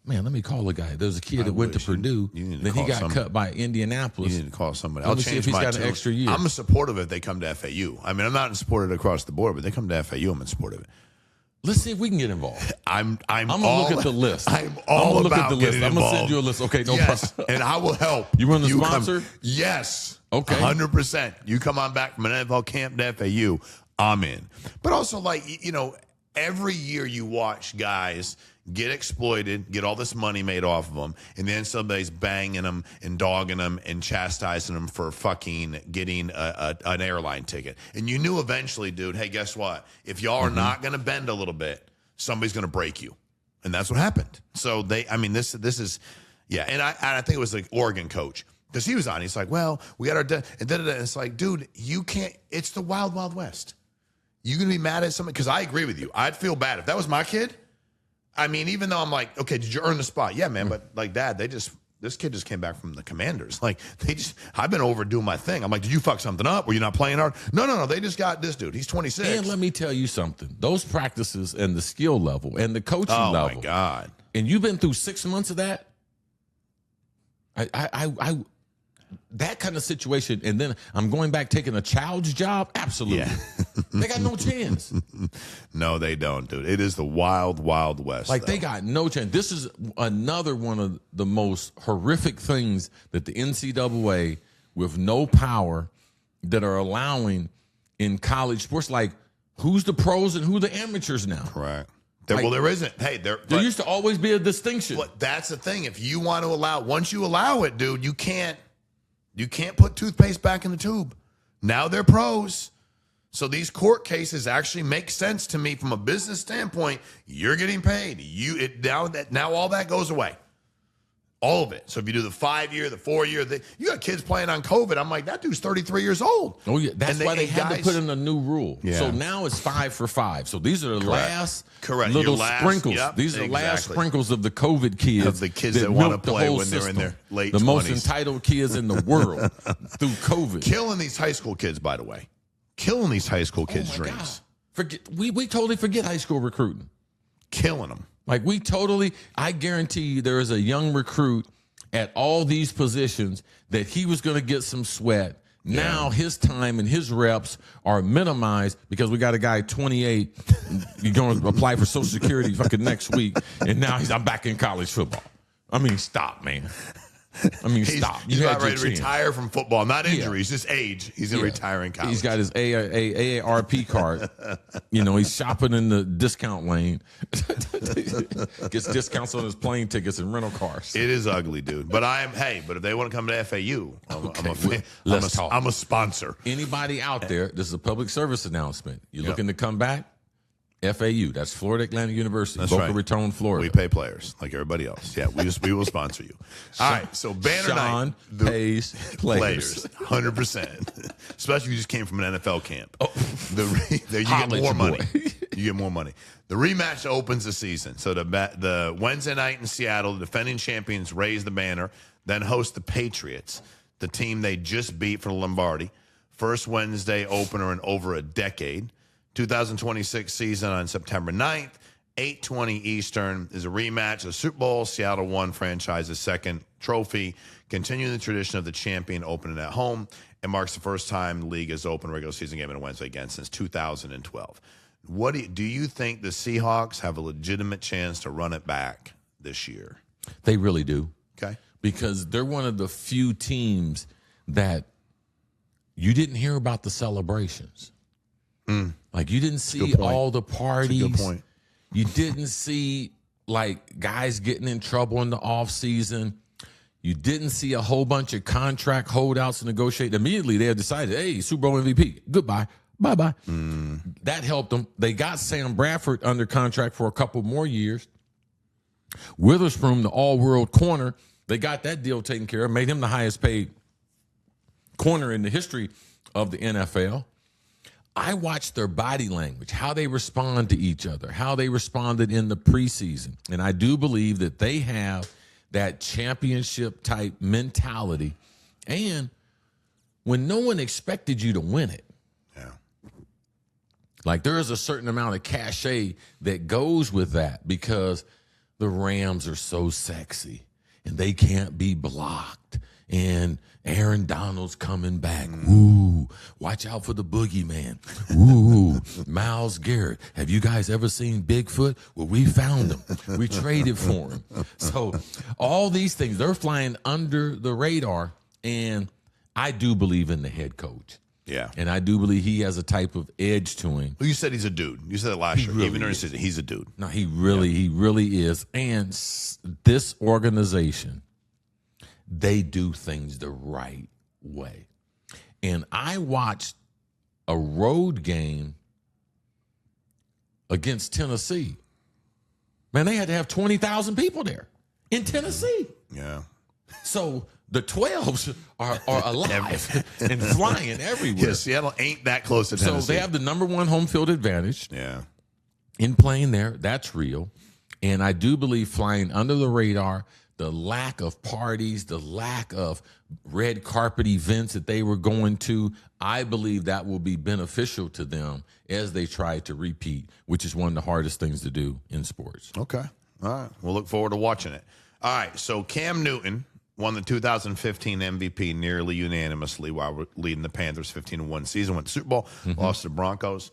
Man, let me call the guy. There's a kid that went to Purdue, then he got cut by Indianapolis. You need to call somebody. Let me see if he's got an extra year. I'm supportive if they come to FAU. I'm not in support of it across the board, but they come to FAU, I'm in support of it. Let's see if we can get involved. I'm gonna look at the list. I'm all about getting involved. I'm gonna send you a list. Okay, no yes, problem. And I will help. You run the sponsor? Yes. Okay. 100%. You come on back from an NFL camp to FAU, I'm in. But also, every year you watch guys get exploited, get all this money made off of them, and then somebody's banging them and dogging them and chastising them for fucking getting an airline ticket. And you knew eventually, dude, hey, guess what? If y'all are not going to bend a little bit, somebody's going to break you. And that's what happened. So this is, yeah. And I think it was the Oregon coach. Because he was on. He's like, well, we got our... And it's like, dude, you can't... It's the wild, wild west. You going to be mad at somebody? Because I agree with you. I'd feel bad. If that was my kid... even though I'm like, okay, did you earn the spot? Yeah, man, but Dad, this kid just came back from the Commanders. I've been overdoing my thing. I'm like, did you fuck something up? Were you not playing hard? No, they just got this dude. He's 26. And let me tell you something. Those practices and the skill level and the coaching level. Oh, my God. And you've been through 6 months of that? That kind of situation, and then I'm going back taking a child's job? Absolutely. Yeah. They got no chance. No, they don't, dude. It is the wild, wild west. They got no chance. This is another one of the most horrific things that the NCAA, with no power, that are allowing in college sports. Who's the pros and who the amateurs now? Correct. There isn't. Hey, there used to always be a distinction. But that's the thing. If you want to once you allow it, dude, you can't put toothpaste back in the tube. Now they're pros. So these court cases actually make sense to me from a business standpoint. You're getting paid. Now all that goes away. All of it. So if you do the 5-year, the 4-year, you got kids playing on COVID. I'm like, that dude's 33 years old. Oh, yeah. That's why they had to put in a new rule. Yeah. So now it's 5 for 5. So these are the last little sprinkles. Yep, these are the last sprinkles of the COVID kids. Of the kids that want to play when they're in their late 20s. The most entitled kids in the world through COVID. Killing these high school kids, by the way. Killing these high school kids' dreams. We totally forget high school recruiting. Killing them. I guarantee you there is a young recruit at all these positions that he was going to get some sweat. Yeah. Now his time and his reps are minimized because we got a guy 28. You're going to apply for Social Security fucking next week. And now I'm back in college football. Stop, man. I mean, stop. He's You not had ready your to chance. retire from football. Not injuries, just age. He's going to retire in college. He's got his AARP card. He's shopping in the discount lane. Gets discounts on his plane tickets and rental cars. It is ugly, dude. But but if they want to come to FAU, I'm a sponsor. Anybody out there, this is a public service announcement. You're looking to come back? FAU, that's Florida Atlantic University, that's Boca right. Raton, Florida. We pay players like everybody else. Yeah, we will sponsor you. All right, so banner Shawn night pays players 100%. Especially if you just came from an NFL camp. Oh. You get more money. You get more money. The rematch opens the season. So the Wednesday night in Seattle, the defending champions raise the banner, then host the Patriots, the team they just beat for the Lombardi. First Wednesday opener in over a decade. 2026 season on September 9th, 8:20 Eastern is a rematch of the Super Bowl. Seattle won franchise's second trophy, continuing the tradition of the champion opening at home. It marks the first time the league has opened a regular season game on a Wednesday again since 2012. Do you think the Seahawks have a legitimate chance to run it back this year? They really do. Okay. Because they're one of the few teams that you didn't hear about the celebrations. Like, you didn't see all the parties. That's a good point. You didn't see, like, guys getting in trouble in the offseason. You didn't see a whole bunch of contract holdouts negotiate. Immediately, they have decided, hey, Super Bowl MVP, goodbye, bye-bye. That helped them. They got Sam Bradford under contract for a couple more years. Witherspoon, the all-world corner, they got that deal taken care of, made him the highest paid corner in the history of the NFL. I watched their body language, how they respond to each other, how they responded in the preseason. And I do believe that they have that championship-type mentality. And when no one expected you to win it, like, there is a certain amount of cachet that goes with that because the Rams are so sexy and they can't be blocked. And Aaron Donald's coming back. Ooh, watch out for the boogeyman. Ooh, Myles Garrett. Have you guys ever seen Bigfoot? Well, we found him. We traded for him. So all these things, they're flying under the radar. And I do believe in the head coach. Yeah. And I do believe he has a type of edge to him. Well, you said he's a dude. You said it last year. Really Even during the season, he's a dude. No, he really is. And this organization, they do things the right way. And I watched a road game against Tennessee. Man, they had to have 20,000 people there in Tennessee. Yeah. So the 12s are alive and flying everywhere. Yeah, Seattle ain't that close to Tennessee. So they have the number one home field advantage. Yeah. In playing there, that's real. And I do believe flying under the radar, the lack of parties, the lack of red carpet events that they were going to, I believe that will be beneficial to them as they try to repeat, which is one of the hardest things to do in sports. Okay. All right. We'll look forward to watching it. All right. So Cam Newton won the 2015 MVP nearly unanimously while leading the Panthers 15-1 season, went to Super Bowl, lost to the Broncos.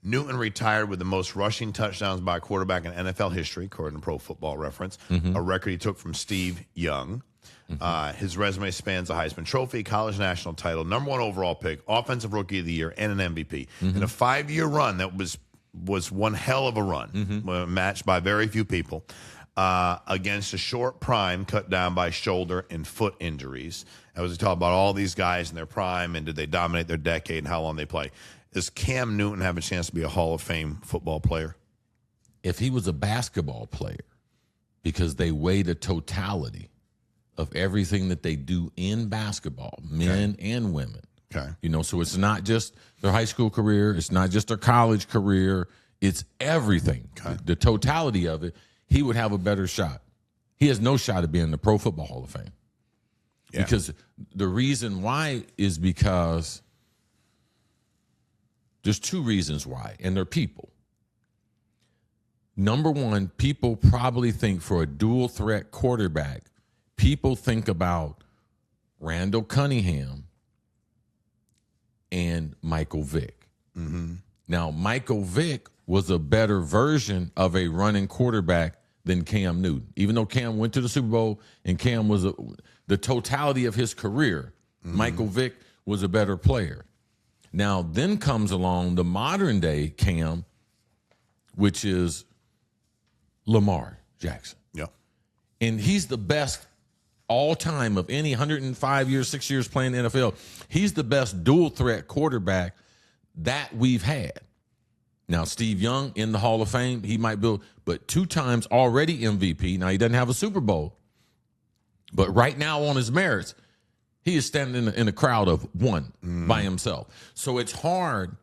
Newton retired with the most rushing touchdowns by a quarterback in NFL history, according to Pro Football Reference, a record he took from Steve Young. His resume spans a Heisman Trophy, college national title, number one overall pick, offensive rookie of the year, and an MVP. In a 5-year run, that was one hell of a run, matched by very few people, against a short prime cut down by shoulder and foot injuries. I was talking about all these guys in their prime and did they dominate their decade and how long they play. Does Cam Newton have a chance to be a Hall of Fame football player? If he was a basketball player, because they weigh the totality of everything that they do in basketball, men and women. Okay. So it's not just their high school career. It's not just their college career. It's everything. Okay. The totality of it, he would have a better shot. He has no shot at being in the Pro Football Hall of Fame. Yeah. Because the reason why is because there's two reasons why, and they're people. Number one, people probably think for a dual threat quarterback, people think about Randall Cunningham and Michael Vick. Now, Michael Vick was a better version of a running quarterback than Cam Newton. Even though Cam went to the Super Bowl and Cam was the totality of his career, Michael Vick was a better player. Now, then comes along the modern day Cam, which is Lamar Jackson. Yeah. And he's the best all time of any 105 years, 6 years playing in the NFL. He's the best dual threat quarterback that we've had. Now, Steve Young in the Hall of Fame, he might build, but 2 times already MVP. Now, he doesn't have a Super Bowl, but right now on his merits, he is standing in a crowd of one by himself. So it's hard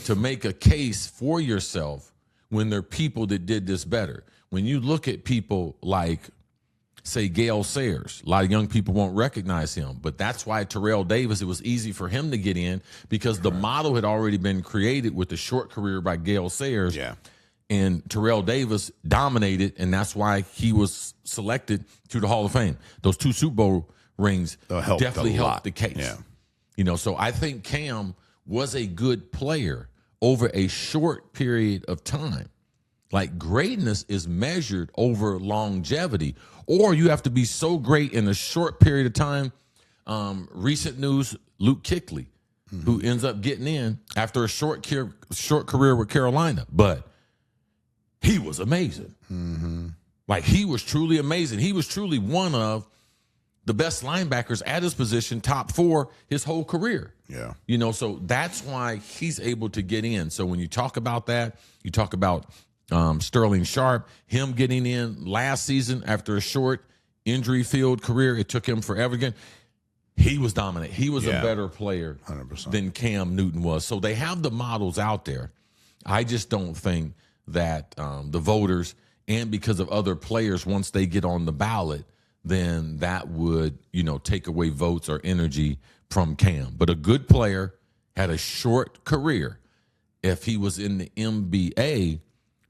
to make a case for yourself when there are people that did this better. When you look at people like, say, Gale Sayers, a lot of young people won't recognize him, but that's why Terrell Davis, it was easy for him to get in because the model had already been created with the short career by Gale Sayers. Yeah. And Terrell Davis dominated, and that's why he was selected to the Hall of Fame. Those 2 Super Bowl rings definitely helped the case. Yeah. You know, so I think Cam was a good player over a short period of time. Like, greatness is measured over longevity, or you have to be so great in a short period of time. Recent news, Luke Kuechly, who ends up getting in after a short career with Carolina, but he was amazing. Like, he was truly amazing. He was truly one of the best linebackers at his position, top 4 his whole career. Yeah. You know, so that's why he's able to get in. So when you talk about that, you talk about Sterling Sharp, him getting in last season after a short injury-filled career. It took him forever again. He was dominant. He was a better player 100%. than Cam Newton was. So they have the models out there. I just don't think that the voters, and because of other players, once they get on the ballot, then that would, you know, take away votes or energy from Cam. But a good player had a short career. If he was in the NBA,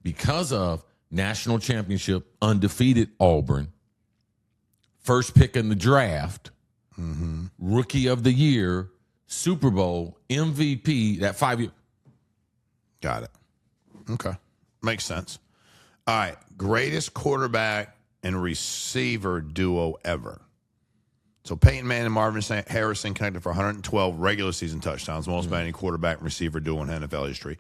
because of national championship, undefeated Auburn, first pick in the draft, rookie of the year, Super Bowl, MVP, that 5 year. Got it. Okay. Makes sense. All right. Greatest quarterback and receiver duo ever. So Peyton Manning and Marvin Harrison connected for 112 regular season touchdowns, most by any quarterback and receiver duo in NFL history.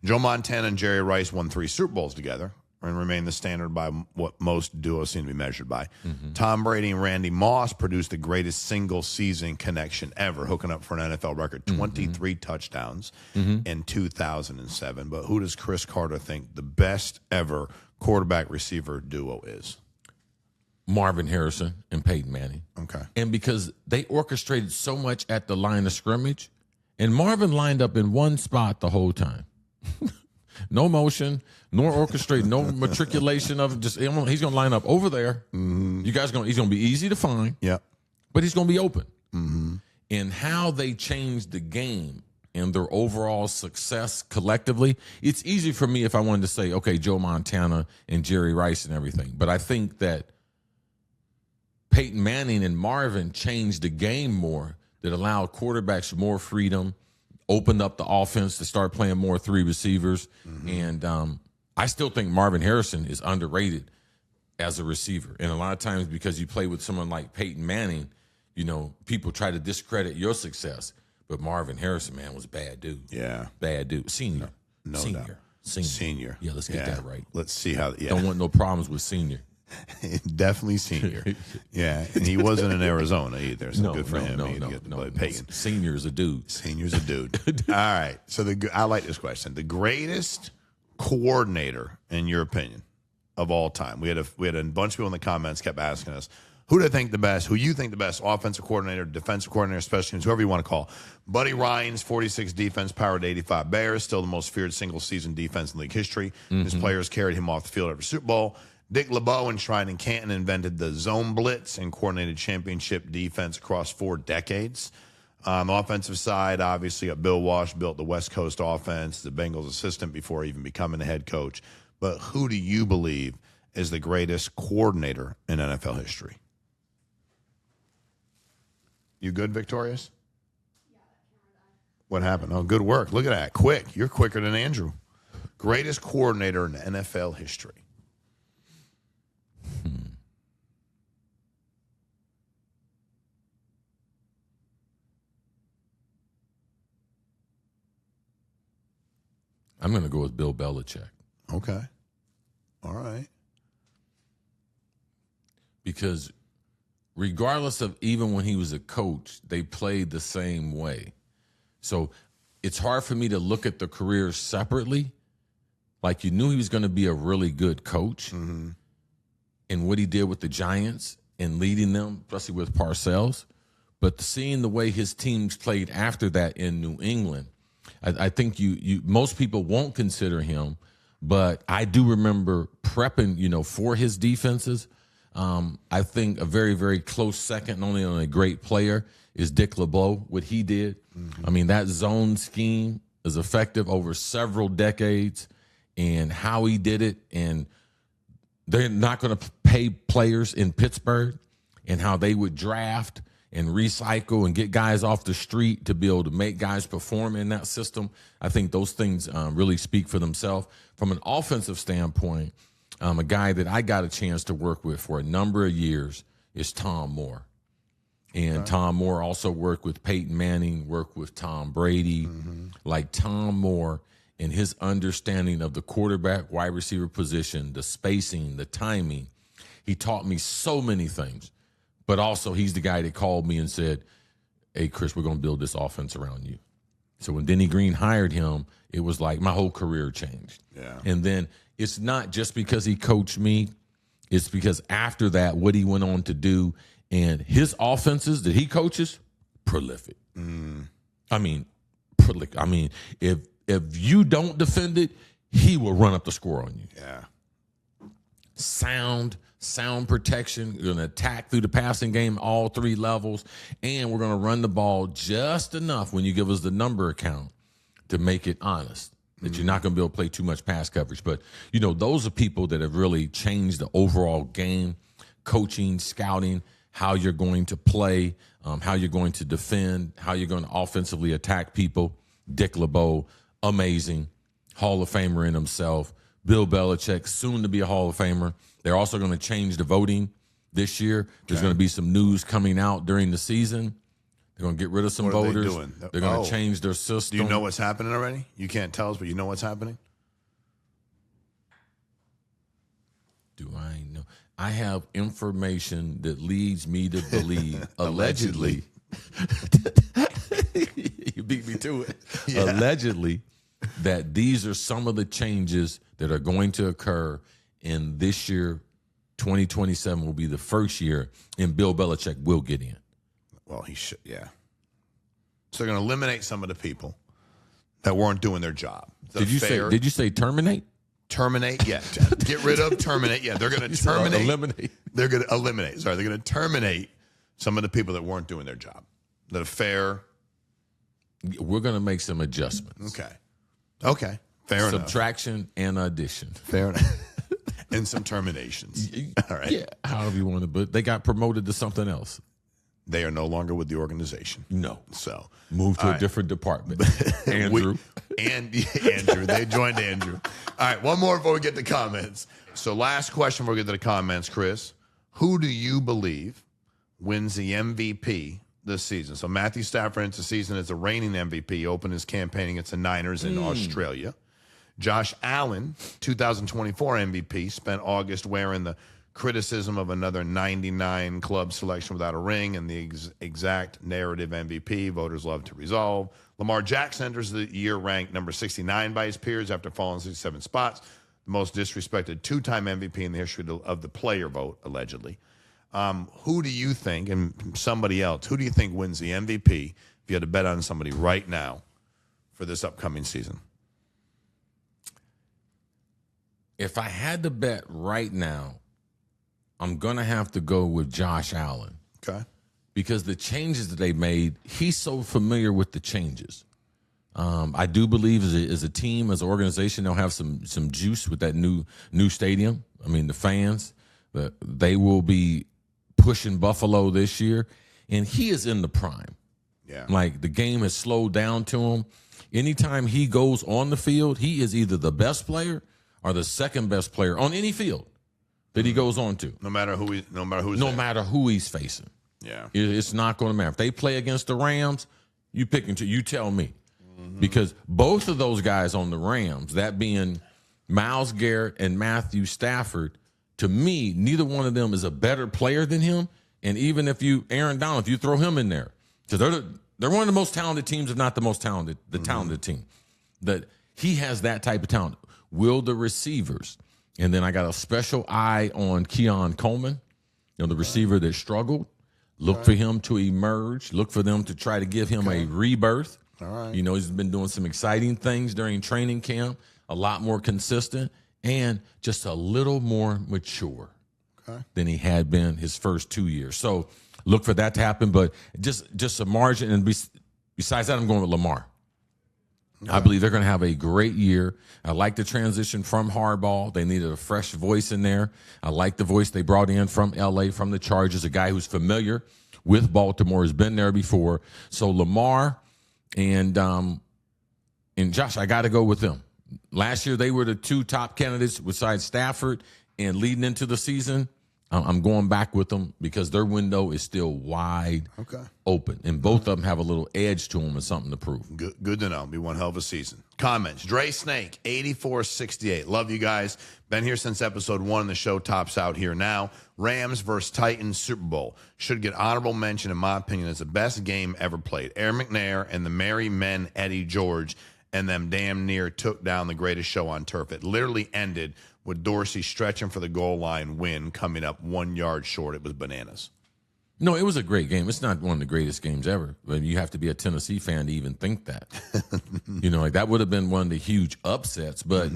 Joe Montana and Jerry Rice won 3 Super Bowls together and remain the standard by what most duos seem to be measured by. Tom Brady and Randy Moss produced the greatest single-season connection ever, hooking up for an NFL record, 23 touchdowns in 2007. But who does Chris Carter think the best ever quarterback-receiver duo is? Marvin Harrison and Peyton Manning. Okay. And because they orchestrated so much at the line of scrimmage, and Marvin lined up in one spot the whole time. No motion, nor orchestrate, no matriculation of it. Just he's going to line up over there. You guys he's going to be easy to find. Yeah. But he's going to be open. And how they changed the game and their overall success collectively, it's easy for me if I wanted to say, okay, Joe Montana and Jerry Rice and everything. But I think that Peyton Manning and Marvin changed the game more, that allowed quarterbacks more freedom, opened up the offense to start playing more 3 receivers. And I still think Marvin Harrison is underrated as a receiver. And a lot of times because you play with someone like Peyton Manning, you know, people try to discredit your success. But Marvin Harrison, man, was a bad dude. Yeah. Bad dude. Senior. No Senior. doubt. Senior. Yeah, let's get that right. Let's see how. Yeah. Don't want no problems with senior. Definitely senior. Yeah. And he wasn't in Arizona either. So good for him. No. Peyton. Senior's a dude. Senior's a dude. All right. So I like this question. The greatest coordinator, in your opinion, of all time. We had a bunch of people in the comments kept asking us, who do you think the best, who you think the best offensive coordinator, defensive coordinator, special teams, whoever you want to call. Buddy Ryan's 46 defense powered 85 Bears, still the most feared single-season defense in league history. His players carried him off the field every Super Bowl. Dick LeBeau enshrined in Canton invented the zone blitz and coordinated championship defense across 4 decades. On the offensive side, obviously, Bill Walsh built the West Coast offense, the Bengals assistant before even becoming the head coach. But who do you believe is the greatest coordinator in NFL history? You good, Victorious? What happened? Oh, good work. Look at that. Quick. You're quicker than Andrew. Greatest coordinator in NFL history. I'm going to go with Bill Belichick. Okay. All right. Because regardless of even when he was a coach, they played the same way. So it's hard for me to look at the careers separately. Like, you knew he was going to be a really good coach. Mm-hmm. And what he did with the Giants and leading them, especially with Parcells. But seeing the way his teams played after that in New England, I think you most people won't consider him, but I do remember prepping, for his defenses. I think a very, very close second, not only on a great player, is Dick LeBeau, what he did. Mm-hmm. I mean, that zone scheme is effective over several decades, and how he did it, and they're not going to pay players in Pittsburgh, and how they would draft and recycle and get guys off the street to be able to make guys perform in that system. I think those things really speak for themselves. From an offensive standpoint, a guy that I got a chance to work with for a number of years is Tom Moore. And Tom Moore also worked with Peyton Manning, worked with Tom Brady. Mm-hmm. Like Tom Moore and his understanding of the quarterback, wide receiver position, the spacing, the timing, he taught me so many things. But also, he's the guy that called me and said, "Hey, Cris, we're going to build this offense around you." So when Denny Green hired him, it was like my whole career changed. Yeah. And then it's not just because he coached me. It's because after that, what he went on to do, and his offenses that he coaches, prolific. I mean, prolific. I mean, if you don't defend it, he will run up the score on you. Yeah. Sound protection. We're going to attack through the passing game, all three levels, and we're going to run the ball just enough when you give us the number account to make it honest, that you're not going to be able to play too much pass coverage. But, those are people that have really changed the overall game, coaching, scouting, how you're going to play, how you're going to defend, how you're going to offensively attack people. Dick LeBeau, amazing, Hall of Famer in himself. Bill Belichick, soon to be a Hall of Famer. They're also going to change the voting this year. There's going to be some news coming out during the season. They're going to get rid of some voters. They're going to change their system. Do you know what's happening already? You can't tell us, but you know what's happening? Do I know? I have information that leads me to believe, allegedly. You beat me to it. Yeah. Allegedly, that these are some of the changes that are going to occur in this year. 2027 will be the first year, and Bill Belichick will get in. Well, he should, yeah. So they're going to eliminate some of the people that weren't doing their job. Did you say terminate? Terminate, yeah. Get rid of, terminate. Yeah, they're going to terminate. Eliminate. They're going to eliminate. Sorry, they're going to terminate some of the people that weren't doing their job. The fair. We're going to make some adjustments. Okay. Fair enough. Subtraction and addition. Fair enough. And some terminations. All right. Yeah, however you want to, but they got promoted to something else. They are no longer with the organization. No. So move to a different department. Andrew. Andrew. They joined Andrew. All right, one more before we get to comments. So last question before we get to the comments, Cris. Who do you believe wins the MVP this season? So Matthew Stafford enters the season as the reigning MVP, opened his campaign against the Niners in Australia. Josh Allen, 2024 MVP, spent August wearing the criticism of another 99 club selection without a ring and the exact narrative MVP voters love to resolve. Lamar Jackson enters the year ranked number 69 by his peers after falling 67 spots, the most disrespected two-time MVP in the history of the player vote, allegedly. Who do you think, and somebody else, who do you think wins the MVP if you had to bet on somebody right now for this upcoming season? If I had to bet right now, I'm going to have to go with Josh Allen. Okay. Because the changes that they made, he's so familiar with the changes. I do believe as a team, as an organization, they'll have some juice with that new stadium. I mean, the fans, they will be pushing Buffalo this year. And he is in the prime. Yeah. Like, the game has slowed down to him. Anytime he goes on the field, he is either the best player or the second best player on any field that he goes on to. No matter who he's facing. Yeah. It's not going to matter. If they play against the Rams, you pick and choose. You tell me. because both of those guys on the Rams, that being Myles Garrett and Matthew Stafford, to me, neither one of them is a better player than him. And even if Aaron Donald, if you throw him in there, because they're one of the most talented teams, if not the most talented, talented team, that he has that type of talent. Will the receivers, and then I got a special eye on Keon Coleman, the receiver that struggled. Look for him to emerge. Look for them to try to give him a rebirth. All right. He's been doing some exciting things during training camp, a lot more consistent, and just a little more mature than he had been his first 2 years. So look for that to happen, but just a margin. And besides that, I'm going with Lamar. I believe they're going to have a great year. I like the transition from Harbaugh. They needed a fresh voice in there. I like the voice they brought in from L.A., from the Chargers, a guy who's familiar with Baltimore, has been there before. So Lamar and Josh, I got to go with them. Last year, they were the two top candidates besides Stafford, and leading into the season, I'm going back with them because their window is still wide open, and both of them have a little edge to them and something to prove. Good to know. Be one hell of a season. Comments. Dre Snake, 8468. Love you guys. Been here since episode 1. The show tops out here now. Rams versus Titans Super Bowl. Should get honorable mention, in my opinion, as the best game ever played. Aaron McNair and the Merry Men, Eddie George, and them damn near took down the greatest show on turf. It literally ended with Dorsey stretching for the goal line win, coming up 1 yard short. It was bananas. No, it was a great game. It's not one of the greatest games ever. But you have to be a Tennessee fan to even think that. That would have been one of the huge upsets, but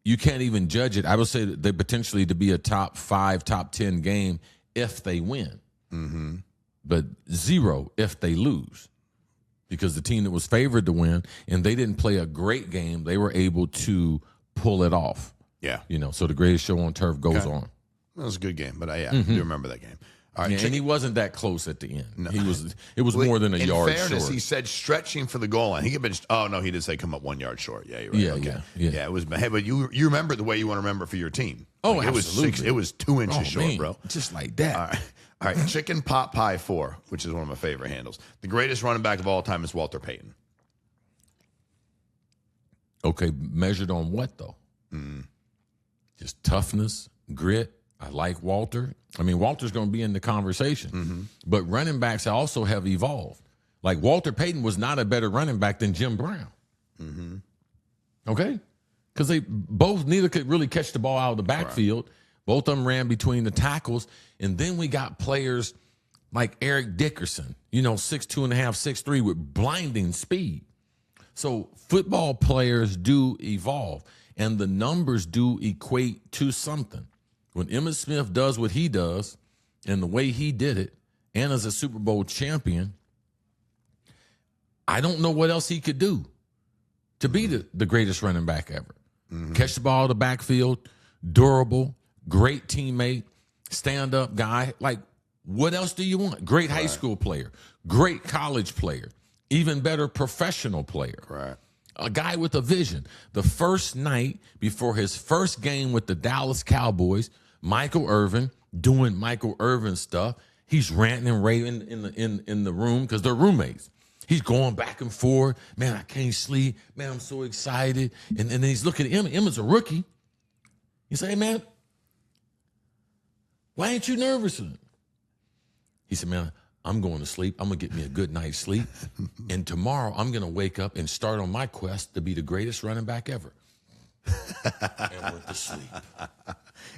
you can't even judge it. I would say that they potentially to be a top 5, top 10 game if they win. But 0 if they lose. Because the team that was favored to win, and they didn't play a great game, they were able to pull it off. Yeah. So the greatest show on turf goes on. That was a good game, but I do remember that game. All right, and he wasn't that close at the end. No. It was more than a yard short. In fairness, he said stretching for the goal line. He could have been. Oh no, he did say come up 1 yard short. Yeah, you're right. Yeah. It was. Hey, but you remember the way you want to remember for your team. Oh, absolutely. It was 2 inches short, bro. Just like that. All right. Chicken Pot Pie 4, which is one of my favorite handles. The greatest running back of all time is Walter Payton. Okay, measured on what though? Just toughness, grit. I like Walter. I mean, Walter's going to be in the conversation. But running backs also have evolved. Like Walter Payton was not a better running back than Jim Brown. Okay? Because neither could really catch the ball out of the backfield. Both of them ran between the tackles. And then we got players like Eric Dickerson, 6'2.5", 6'3", with blinding speed. So football players do evolve, and the numbers do equate to something. When Emmitt Smith does what he does and the way he did it, and as a Super Bowl champion, I don't know what else he could do to be the greatest running back ever. Catch the ball out of the backfield, durable, great teammate, stand-up guy. Like, what else do you want? Great high school player, great college player, even better professional player. Right. A guy with a vision. The first night before his first game with the Dallas Cowboys, Michael Irvin doing Michael Irvin stuff. He's ranting and raving in the room because they're roommates. He's going back and forth. Man, I can't sleep. Man, I'm so excited. And then he's looking at Emmett. Emmett's a rookie. He say, hey, man, why ain't you nervous? He said, man, I'm going to sleep. I'm going to get me a good night's sleep. And tomorrow I'm going to wake up and start on my quest to be the greatest running back ever. And went to sleep.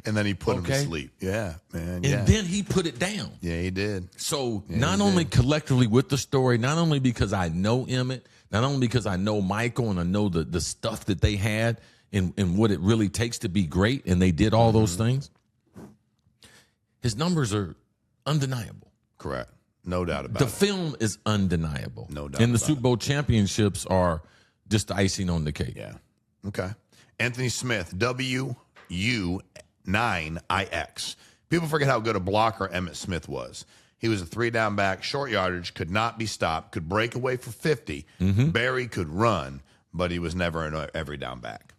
And then he put him to sleep. Yeah, man. And then he put it down. Yeah, he did. So not only collectively with the story, not only because I know Emmett, not only because I know Michael and I know the stuff that they had and what it really takes to be great, and they did all those things, his numbers are undeniable. Correct. No doubt about it. The film is undeniable. No doubt. And the Super Bowl championships are just the icing on the cake. Yeah. Okay. Anthony Smith, WU9IX. People forget how good a blocker Emmitt Smith was. He was a 3-down back, short yardage, could not be stopped, could break away for 50. Barry could run, but he was never an every down back.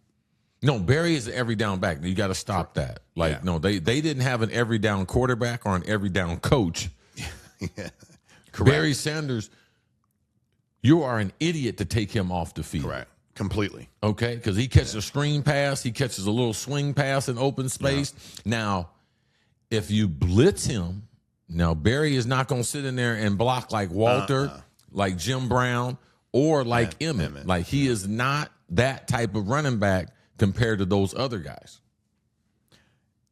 No, Barry is an every down back. You got to stop that. Like, no, they didn't have an every down quarterback or an every down coach. Yeah. Barry Sanders you are an idiot to take him off the field. Correct. Completely. Okay? Because he catches a screen pass. He catches a little swing pass in open space. Yeah. Now, if you blitz him, now Barry is not going to sit in there and block like Walter, like Jim Brown, or like Emmett. Like, he is not that type of running back compared to those other guys.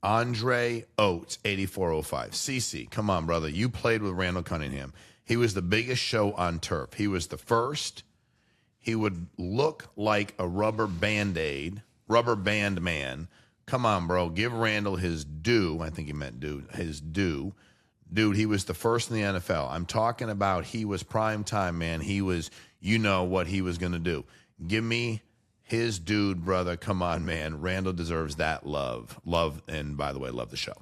Andre Oates, 8405. CC, come on, brother. You played with Randall Cunningham. He was the biggest show on turf. He was the first. He would look like a rubber band man. Come on, bro. Give Randall his due. I think he meant dude. His due. Dude, he was the first in the NFL. I'm talking about he was prime time, man. He was, you know what he was going to do. Give me his dude, brother. Come on, man. Randall deserves that love. Love, and by the way, love the show.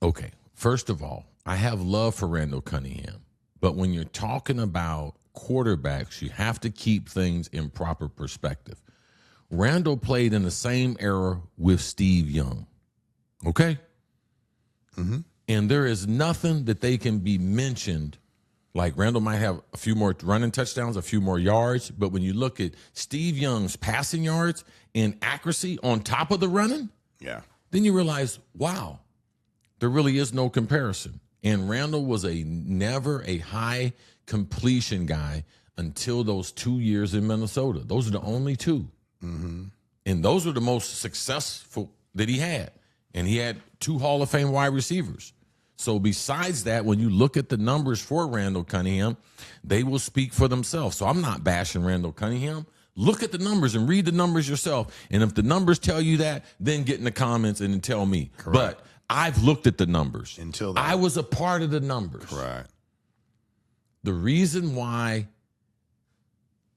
Okay. First of all, I have love for Randall Cunningham. But when you're talking about quarterbacks, you have to keep things in proper perspective. Randall played in the same era with Steve Young. Okay? Mm-hmm. And there is nothing that they can be mentioned. Like, Randall might have a few more running touchdowns, a few more yards. But when you look at Steve Young's passing yards and accuracy on top of the running, then you realize, wow, there really is no comparison. And Randall was never a high completion guy until those 2 years in Minnesota. Those are the only two. Mm-hmm. And those were the most successful that he had. And he had 2 Hall of Fame wide receivers. So besides that, when you look at the numbers for Randall Cunningham, they will speak for themselves. So I'm not bashing Randall Cunningham. Look at the numbers and read the numbers yourself. And if the numbers tell you that, then get in the comments and tell me. Correct. But I've looked at the numbers. Until then. I was a part of the numbers. Correct. The reason why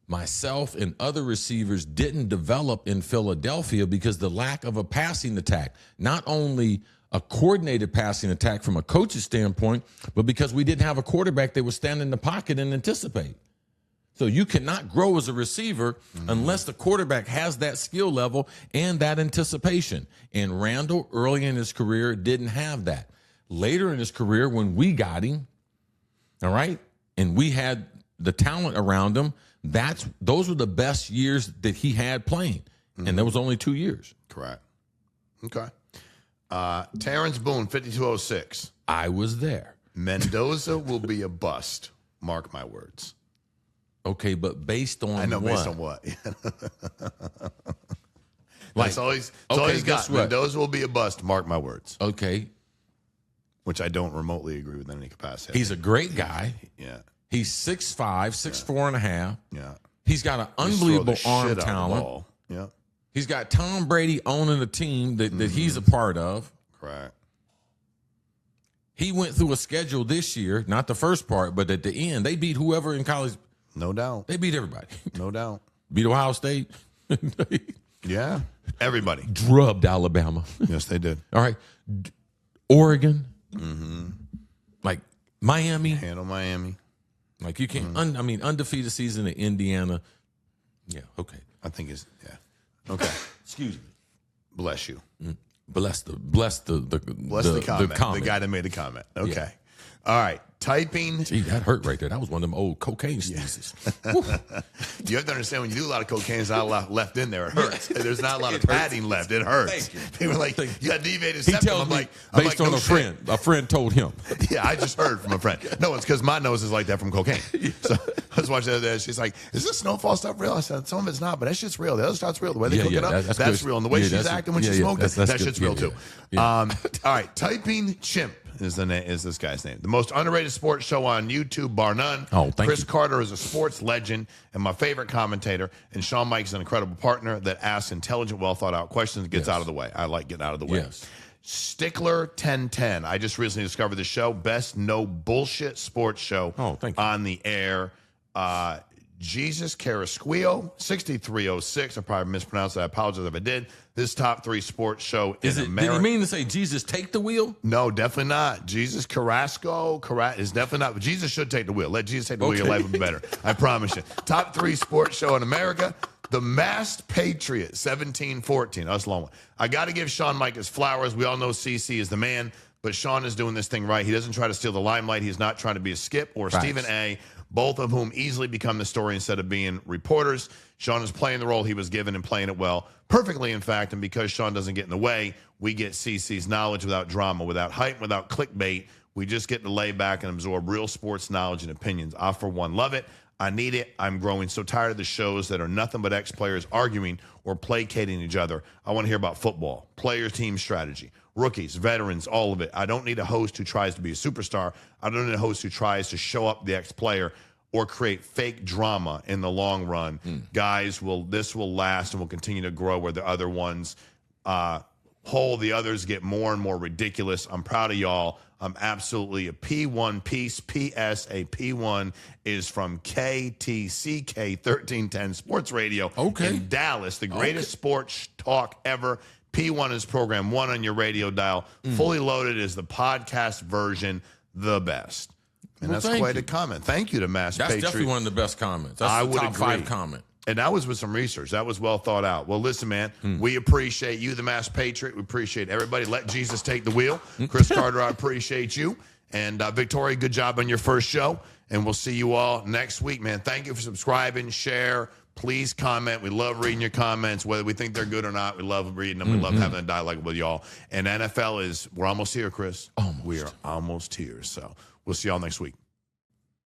myself and other receivers didn't develop in Philadelphia because the lack of a passing attack, not only a coordinated passing attack from a coach's standpoint, but because we didn't have a quarterback that would stand in the pocket and anticipate. So you cannot grow as a receiver unless the quarterback has that skill level and that anticipation. And Randall, early in his career, didn't have that. Later in his career, when we got him, all right, and we had the talent around him, those were the best years that he had playing. And that was only 2 years. Correct. Okay. Terrence Boone, 5206. I was there. Mendoza will be a bust. Mark my words. Okay, but based on I know, what? based on what? Like, it's always guess got. what? Mendoza will be a bust. Mark my words. Okay. Which I don't remotely agree with in any capacity. He's a great guy. Yeah. He's 6'5", 6'4 and a half. Yeah. He's got an unbelievable arm talent. Yeah. He's got Tom Brady owning a team that he's a part of. Correct. He went through a schedule this year, not the first part, but at the end, they beat whoever in college. No doubt. They beat everybody. No doubt. Beat Ohio State. Yeah. Everybody. Drubbed Alabama. Yes, they did. All right. Oregon. Mm-hmm. Like Miami. Handle Miami. Like you can't, undefeated season in Indiana. Yeah, okay. I think it's, Okay. Excuse me. Bless you. Bless the comment. The guy that made the comment. Okay. Yeah. All right. Typing. Gee, that hurt right there. That was one of them old cocaine sneezes. You have to understand, when you do a lot of cocaine, there's not a lot left in there. It hurts. There's not a lot of padding left. It hurts. People are like, you got deviated septum. He tells me based on a friend told him. Yeah, I just heard from a friend. No, it's because my nose is like that from cocaine. So I was watching the other day. She's like, is this snowfall stuff real? I said, some of it's not, but that shit's real. The other stuff's real. The way they cook it up, that's real. And the way she's acting when she smoked it, that shit's real too. All right, Typing Chimp is this guy's name. The most underrated sports show on YouTube, bar none. Oh, thank Chris you. Carter is a sports legend and my favorite commentator, and Shawn Meaike is an incredible partner that asks intelligent, well thought out questions, gets out of the way. I like getting out of the way. Yes. Stickler 1010. I just recently discovered the show. Best no bullshit sports show on the air. Jesus Carrasquillo, 6306. I probably mispronounced that. I apologize if I did. This top 3 sports show in America. Did he mean to say Jesus take the wheel? No, definitely not. Jesus Carrasco is definitely not. But Jesus should take the wheel. Let Jesus take the wheel. Your life will be better. I promise you. Top 3 sports show in America. The Masked Patriot, 1714. That's a long one. I got to give Shawn Meaike his flowers. We all know CC is the man. but Shawn is doing this thing right. He doesn't try to steal the limelight. He's not trying to be a Skip or Facts. Stephen A., both of whom easily become the story instead of being reporters. Shawn is playing the role he was given and playing it well, perfectly, in fact. And because Shawn doesn't get in the way, we get CC's knowledge without drama, without hype, without clickbait. We just get to lay back and absorb real sports knowledge and opinions. I, for one, love it. I need it. I'm growing so tired of the shows that are nothing but ex-players arguing or placating each other. I want to hear about football, players, team strategy, rookies, veterans, all of it. I don't need a host who tries to be a superstar. I don't need a host who tries to show up the ex-player or create fake drama in the long run. Guys, this will last and will continue to grow where the other ones the others get more and more ridiculous. I'm proud of y'all. I'm absolutely a P1 piece. P.S. A P1 is from KTCK 1310 Sports Radio in Dallas, the greatest sports talk ever. P1 is program 1 on your radio dial. Fully loaded is the podcast version, the best. And that's quite a comment. Thank you to Mass Patriot. That's definitely one of the best comments. That's the top 5 comment. And that was with some research. That was well thought out. Well, listen, man, we appreciate you, the Mass Patriot. We appreciate everybody. Let Jesus take the wheel. Chris Carter, I appreciate you. And Victoria, good job on your first show. And we'll see you all next week, man. Thank you for subscribing, share. Please comment. We love reading your comments, whether we think they're good or not. We love reading them. We love having a dialogue with y'all. And NFL we're almost here, Chris. Almost. We are almost here. So we'll see y'all next week.